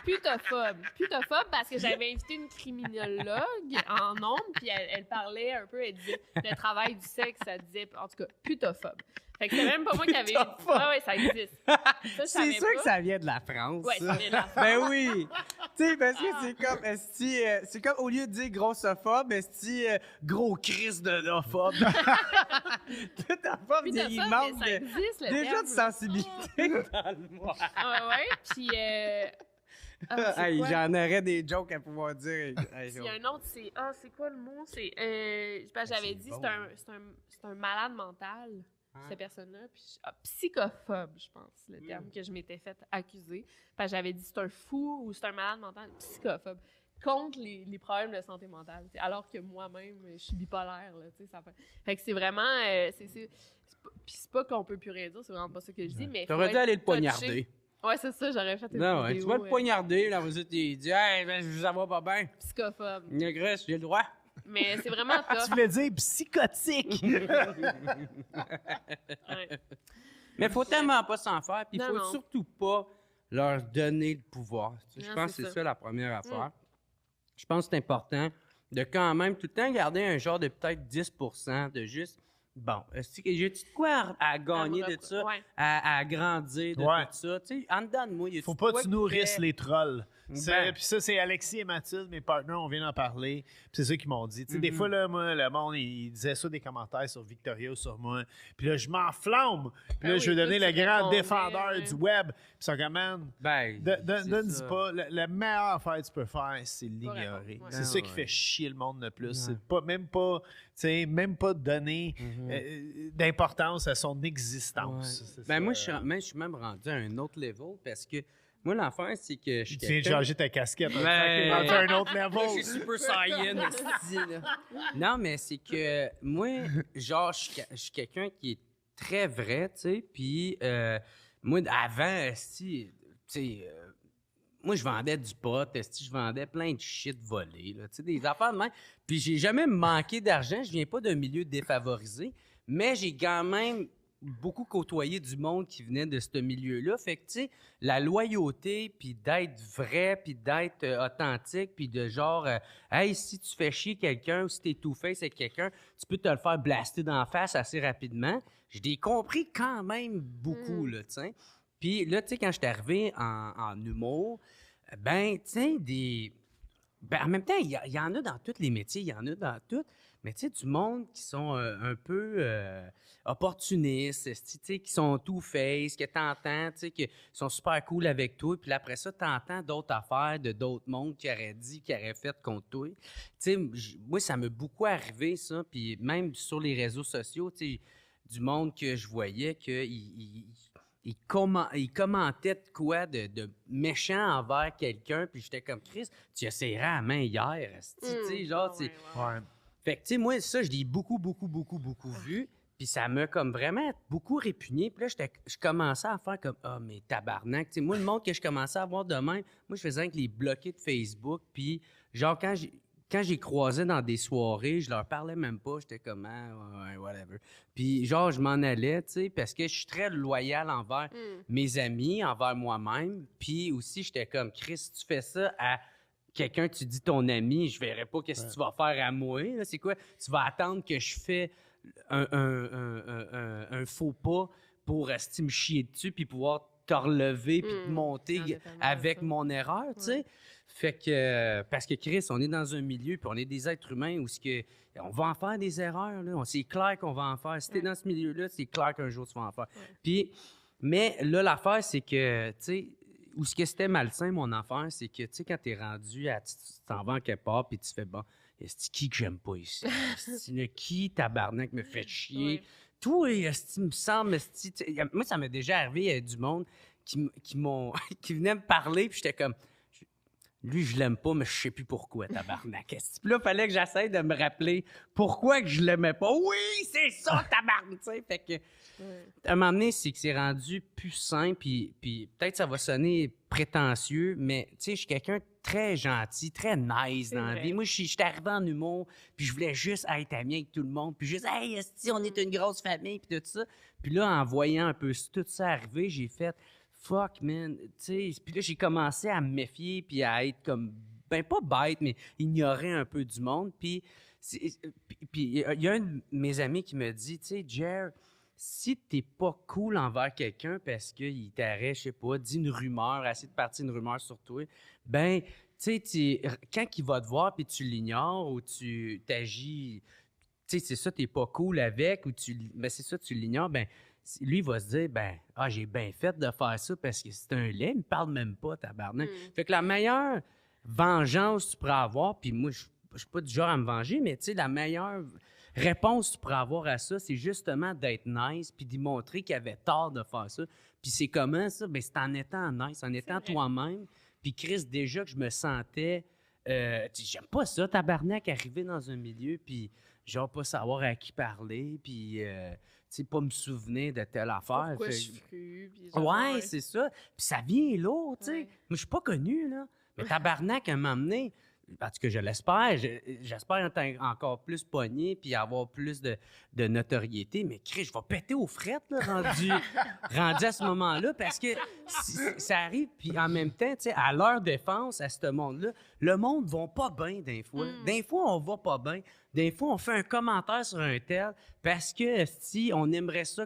Putophobe. Putophobe parce que j'avais invité une criminologue en ondes, puis elle parlait un peu, elle disait le travail du sexe, ça disait, en tout cas, putophobe. Fait que c'est même pas moi qui avais... Putophobe. Ah ouais, ça existe. Ça, je C'est savais sûr pas. que ça vient de la France. Ouais, ça vient de la France. Ben oui! Tu sais, parce que c'est comme, esti, c'est comme au lieu de dire grossophobe, esti, gros Christ de l'ophobe. Tout ophobe, il Putophobe, manque mais ça de, existe, le déjà terme. de sensibilité dans le mois. Ah ouais, puis... c'est Hey, quoi? j'en aurais des jokes à pouvoir dire. Hey, Il y a un autre, c'est... Ah, c'est quoi le mot? C'est... j'avais c'est dit, bon. c'est un malade mental, Hein? cette personne-là. Puis psychophobe, je pense, le terme que je m'étais fait accuser. Parce que j'avais dit, c'est un fou ou c'est un malade mental. Psychophobe. Contre les problèmes de santé mentale. T'sais, alors que moi-même, je suis bipolaire. Là, ça fait que c'est vraiment... puis c'est pas qu'on peut plus rien dire, c'est vraiment pas ça que je dis, mais... T'aurais faut dû aller le être touché. poignarder. Ouais, c'est ça, j'aurais fait une Non, ouais, vidéo. tu vas le poignarder, là, vous êtes dit, hey, ben, ça va pas bien. Psychophobe. Négresse, j'ai le droit. Mais c'est vraiment Tu tough. voulais dire psychotique. Ouais. Mais faut tellement pas s'en faire, puis il Non, faut non. surtout pas leur donner le pouvoir. Tu sais, je Non, pense que c'est c'est ça. ça la première affaire. Je pense que c'est important de quand même tout le temps garder un genre de peut-être 10% de juste, bon, est-ce que j'ai-tu de quoi à gagner de ça, Ouais. à grandir de Ouais. tout ça? Tu sais, en dedans de moi, il y a Faut pas que tu nourrisses les trolls. Ben. Puis ça, c'est Alexis et Mathilde, mes partenaires, on vient d'en parler. Puis c'est ça qu'ils m'ont dit. Tu sais, des fois, là, moi, le monde, il disait ça des commentaires sur Victoria ou sur moi. Puis là, je m'enflamme. Puis Ben là, oui, je veux donner toi, le tu grand répondais, défendeur ouais. du web. Puis ça, quand même, Ben, donne c'est ça. pas. La meilleure affaire que tu peux faire, c'est l'ignorer. répondre, ouais. C'est Ah, ça qui ouais. fait chier le monde le plus. Ouais. C'est pas, même pas, tu sais, même pas donner d'importance à son existence. Ouais. C'est Ben, ça. moi, je suis même rendu à un autre level parce que moi, l'affaire, c'est que je suis Tu viens de quelqu'un- changer ta casquette. Ben, T'es rendu à un autre Je level. suis super saiyan, esti, là. Non, mais c'est que moi, genre, je suis quelqu'un qui est très vrai, tu sais, puis moi, avant, esti, tu sais, moi, je vendais du pot, esti, je vendais plein de shit volé, là, tu sais, des affaires de même. Puis j'ai jamais manqué d'argent, je viens pas d'un milieu défavorisé, mais j'ai quand même beaucoup côtoyé du monde qui venait de ce milieu-là. Fait que, tu sais, la loyauté, puis d'être vrai, puis d'être authentique, puis de genre, hey, si tu fais chier quelqu'un ou si t'es two-face avec quelqu'un, tu peux te le faire blaster d'en face assez rapidement. Je l'ai compris quand même beaucoup, là, tu sais. Puis là, tu sais, quand je suis arrivé en humour, ben, tu sais, Ben, en même temps, il y en a dans tous les métiers, il y en a dans tout. Mais tu sais, du monde qui sont un peu opportunistes, tu sais, qui sont two-face, que t'entends, tu sais, qui sont super cool avec toi. Puis là, après ça, t'entends d'autres affaires de d'autres mondes qui auraient dit, qui auraient fait contre toi. Tu sais, moi, ça m'a beaucoup arrivé, ça. Puis même sur les réseaux sociaux, tu sais, du monde que je voyais qu'il il commentait de quoi de méchant envers quelqu'un, puis j'étais comme, Chris, tu as serré à la main hier, tu sais, genre, Ouais. Ouais. Fait que, tu sais, moi, ça, je l'ai beaucoup vu, puis ça m'a comme vraiment beaucoup répugné, puis là, je commençais à faire comme, ah, mais tabarnak, tu sais, moi, le monde que je commençais à voir de même, moi, je faisais avec les bloquer de Facebook, puis genre, quand j'ai croisé dans des soirées, je leur parlais même pas. J'étais comme, ah, ouais, whatever. Puis, genre, je m'en allais, tu sais, parce que je suis très loyal envers mes amis, envers moi-même. Puis aussi, j'étais comme, Chris, si tu fais ça à quelqu'un, tu dis ton ami, je verrai pas qu'est-ce que tu vas faire à moi. Là. C'est quoi? Tu vas attendre que je fais un faux pas pour me chier dessus puis pouvoir te relever puis te monter avec mon erreur, tu sais. Fait que, parce que Chris, on est dans un milieu, puis on est des êtres humains où on va en faire des erreurs, là. C'est clair qu'on va en faire. Si t'es dans ce milieu-là, c'est clair qu'un jour, tu vas en faire. Puis, mais là, l'affaire, c'est que, tu sais, où ce que c'était malsain, mon affaire, c'est que, tu sais, quand t'es rendu tu t'en vas en quelque part, puis tu fais, bon, c'est qui que j'aime pas ici? C'est qui, tabarnak, me fait chier? Toi, me semble, moi, ça m'est déjà arrivé, il y a du monde qui venait me parler, puis j'étais comme, lui, je l'aime pas, mais je sais plus pourquoi, tabarnak. Puis là, il fallait que j'essaie de me rappeler pourquoi que je l'aimais pas. Oui, c'est ça, tabarnak! Fait que, à un moment donné, c'est que c'est rendu plus simple, puis peut-être ça va sonner prétentieux, mais tu sais, je suis quelqu'un de très gentil, très nice dans la vie. Moi, je suis arrivé en humour, puis je voulais juste être ami avec tout le monde, puis juste, hey, esti, on est une grosse famille, puis tout ça. Puis là, en voyant un peu tout ça arriver, j'ai fait, fuck, man, tu sais. Puis là, j'ai commencé à me méfier, puis à être comme, ben pas bête, mais ignorer un peu du monde. Puis il y a un de mes amis qui me dit, tu sais, Jer, si t'es pas cool envers quelqu'un parce qu'il t'arrête, je sais pas, dit une rumeur, essaie de partir une rumeur sur toi, ben, tu sais, quand il va te voir puis tu l'ignores ou tu t'agis, tu sais, c'est ça, t'es pas cool avec, ou ben c'est ça, tu l'ignores, ben, lui, il va se dire, ben, j'ai bien fait de faire ça parce que c'est un lait, il me parle même pas, tabarnak. Fait que la meilleure vengeance que tu pourrais avoir, puis moi, je suis pas du genre à me venger, mais tu sais, la meilleure réponse que tu pourrais avoir à ça, c'est justement d'être nice puis d'y montrer qu'il avait tort de faire ça. Puis c'est comment ça? Ben, c'est en étant nice, en étant toi-même. Puis Chris, déjà que je me sentais... j'aime pas ça, tabarnak, arriver dans un milieu puis genre pas savoir à qui parler puis... tu sais, pas me souvenir de telle affaire. Pourquoi je suis cru, ouais, c'est ça. Puis ça vient lourd, tu sais. Moi, je suis pas connu, là. Mais tabarnak, à m'emmener... En tout cas, je l'espère. J'espère être encore plus pogné puis avoir plus de notoriété. Mais Chris, je vais péter aux frettes, là, rendu à ce moment-là, parce que ça arrive. Puis en même temps, tu sais, à leur défense, à ce monde-là, le monde ne va pas bien des fois. Des fois, on va pas bien. Des fois, on fait un commentaire sur un tel parce que si on aimerait ça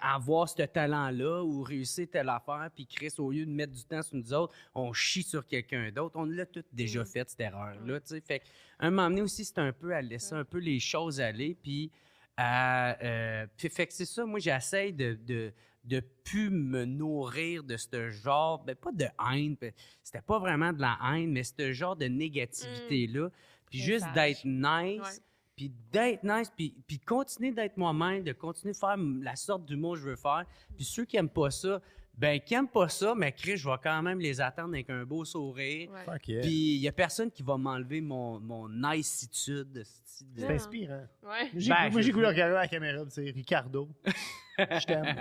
avoir ce talent-là ou réussir telle affaire, puis Chris, au lieu de mettre du temps sur nous autres, on chie sur quelqu'un d'autre. On l'a tout déjà fait, cette erreur-là. Fait qu'à un moment donné aussi, c'est un peu à laisser un peu les choses aller. Puis fait que c'est ça, moi, j'essaie de plus me nourrir de ce genre, ben pas de haine, c'était pas vraiment de la haine, mais ce genre de négativité-là. Puis juste d'être nice, puis puis continuer d'être moi-même, de continuer de faire la sorte d'humour que je veux faire. Puis ceux qui n'aiment pas ça, ben qui n'aiment pas ça, mais Chris, je vais quand même les attendre avec un beau sourire. Puis il n'y a personne qui va m'enlever mon nicitude. C'est inspirant. Ouais. Moi, j'ai goûté regarder à la caméra, c'est Ricardo. Je t'aime.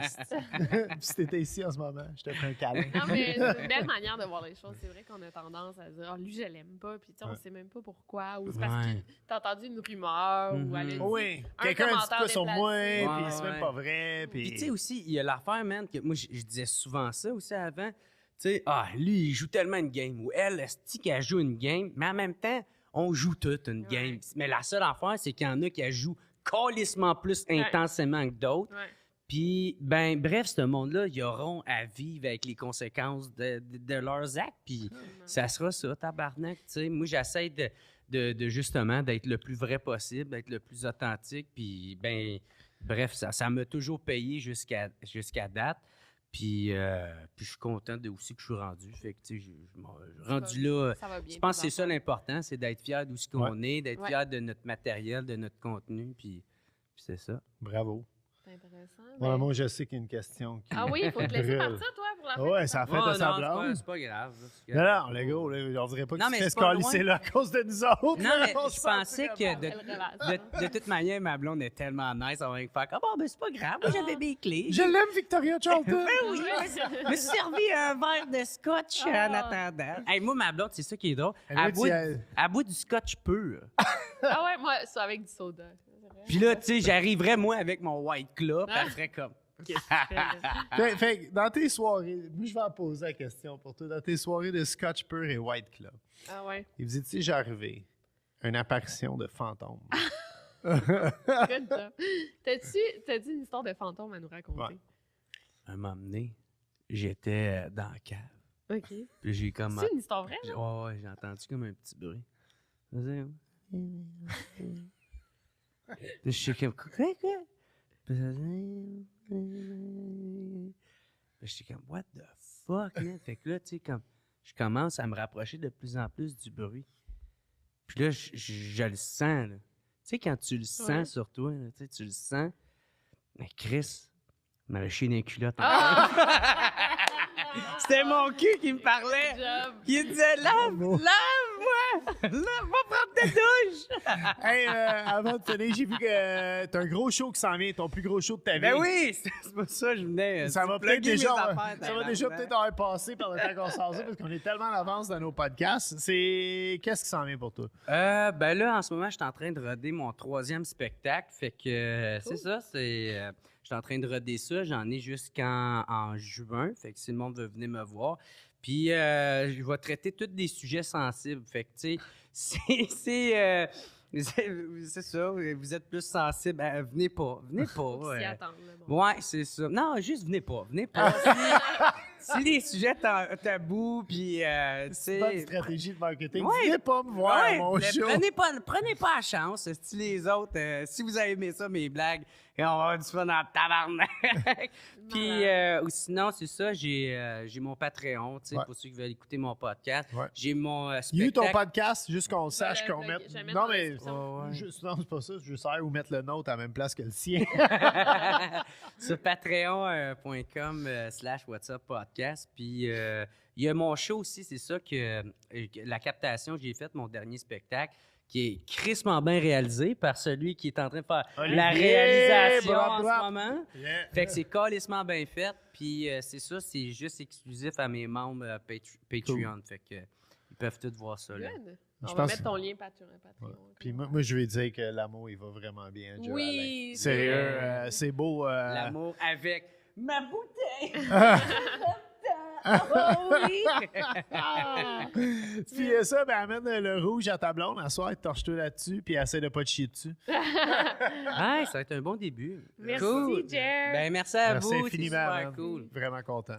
Si t'étais ici en ce moment, je te ferais un câlin. Non, mais c'est une belle manière de voir les choses. C'est vrai qu'on a tendance à dire, lui, je l'aime pas, puis on sait même pas pourquoi. Ou c'est parce que t'as entendu une rumeur, ou elle a dit quelqu'un a dit quoi sur moi, déplacé. puis c'est même pas vrai. Puis tu sais aussi, il y a l'affaire, man, que moi, je disais souvent ça aussi avant. Tu sais, lui, il joue tellement une game, ou elle, est-ce qu'elle joue une game, mais en même temps, on joue toute une game. Mais la seule affaire, c'est qu'il y en a qui jouent calissement plus intensément que d'autres. Puis, ben, bref, ce monde-là, ils auront à vivre avec les conséquences de leurs actes. Puis, ça sera ça, tabarnak. Tu sais, moi, j'essaie de justement d'être le plus vrai possible, d'être le plus authentique. Puis, ben, bref, ça m'a toujours payé jusqu'à date. Puis je suis content de aussi que je suis rendu. Fait que, tu sais, rendu là, Ça va bien, je pense que tes c'est ça enfants. l'important, c'est d'être fier d'où ce qu'on est, d'être fier de notre matériel, de notre contenu. Puis c'est ça. Bravo. C'est intéressant. Ouais, mais- moi, je sais qu'il y a une question qui. Ah oui, il faut te laisser brûle. partir, toi, pour la fin. Ouais, ça a fait Oh, de sa non, blonde. c'est pas grave. là, c'est Non, correct. non, le gros, là, on dirait pas que Non, tu mais te fais c'est pas scalisser loin. là à cause de nous autres. Non, là, mais on je se pensais sent que vraiment. Quelle relation. de toute manière, ma blonde est tellement nice, on va faire comme, oh, ben c'est pas grave, moi j'avais mes clés. Je l'aime, Victoria Charlton. Oui, je me suis servi un verre de scotch en attendant. Hey, moi, ma blonde, c'est ça qui est drôle. Elle dit, Elle boit du scotch pur. Ah ouais, moi, c'est avec du soda. Puis là, tu sais, j'arriverais, moi, avec mon White Claw, puis elle ferait comme. Qu'est-ce que tu fais, là? Fait que dans tes soirées, moi, je vais en poser la question pour toi. Dans tes soirées de Scotch Pur et White Club, Ah ouais. il vous est-il déjà arrivé une apparition de fantôme? Good job. T'as-tu une histoire de fantôme à nous raconter? Ouais. Un moment donné, j'étais dans la cave. OK. Puis j'ai comme. C'est une histoire vraie, là? Ouais, j'ai entendu comme un petit bruit. Vas-y. Puis je suis comme, quoi? Puis j'étais comme, what the fuck, man? Fait que là, tu sais, comme, je commence à me rapprocher de plus en plus du bruit. Puis là, je le sens, là. Tu sais, quand tu le sens Ouais. sur toi, là, tu sais, tu le sens. Mais Chris m'avait chié dans les culottes. Ah! C'était mon cul qui me parlait. Good job. Qui disait, lave-moi! Va prendre ta douche! Hey, avant de finir, j'ai vu que t'as un gros show qui s'en vient, ton plus gros show de ta vie. Ben oui, c'est pas ça, je venais. Ça va peut-être plugger mes déjà, affaires, ça va déjà peut-être avoir passé par le temps qu'on sort ça parce qu'on est tellement en avance dans nos podcasts. Qu'est-ce qui s'en vient pour toi? Ben là, en ce moment, je suis en train de roder mon 3e spectacle. Fait que c'est ça, je suis en train de roder ça. J'en ai jusqu'en juin. Fait que si le monde veut venir me voir. Puis je vais traiter tous des sujets sensibles. Fait que, tu sais, c'est ça. Vous êtes plus sensible. Venez pas. Venez pas. S'y attendre, là, bon. Ouais, c'est ça. Non, juste venez pas. Venez pas. Si les sujets tabous, puis, tu C'est pas une sais... stratégie de marketing. Ouais. Venez pas me voir Ouais, mon mais show. prenez pas la chance. Si les autres, si vous avez aimé ça, mes blagues, on va avoir du fun dans le tabarnak. Puis, ou sinon, c'est ça, j'ai mon Patreon, tu sais, Ouais. pour ceux qui veulent écouter mon podcast. Ouais. J'ai mon Il y a eu ton spectacle. podcast, juste qu'on sache qu'on je mette. vais mettre Non, dans la mais. description. Ouais, ouais. Non, c'est pas ça. Je veux savoir où mettre le nôtre à la même place que le sien. Sur patreon.com /WhatsApp podcast. Puis, il y a mon show aussi, c'est ça que la captation que j'ai faite, mon dernier spectacle, qui est crissement bien réalisé par celui qui est en train de faire la Olivier, réalisation bravo, en bravo. ce moment. Yeah. Fait que c'est calissement bien fait. Puis c'est ça, c'est juste exclusif à mes membres Patreon. Fait que ils peuvent tous voir ça. Là. Good. Je On va pense- mettre ton lien Patreon. Ouais. Puis moi, je vais dire que l'amour, il va vraiment bien. Joe Oui, Alain. c'est Sérieux, vrai. c'est beau. L'amour avec ma bouteille. Oh oui! Ah! Puis ça, ben, amène le rouge à ta blonde, à soir, torche-toi là-dessus, puis essaie de pas te chier dessus. Ouais, ça va être un bon début. Merci, Cool. Jer. Ben, merci à Merci vous. C'est infiniment, super man. cool. Vraiment content.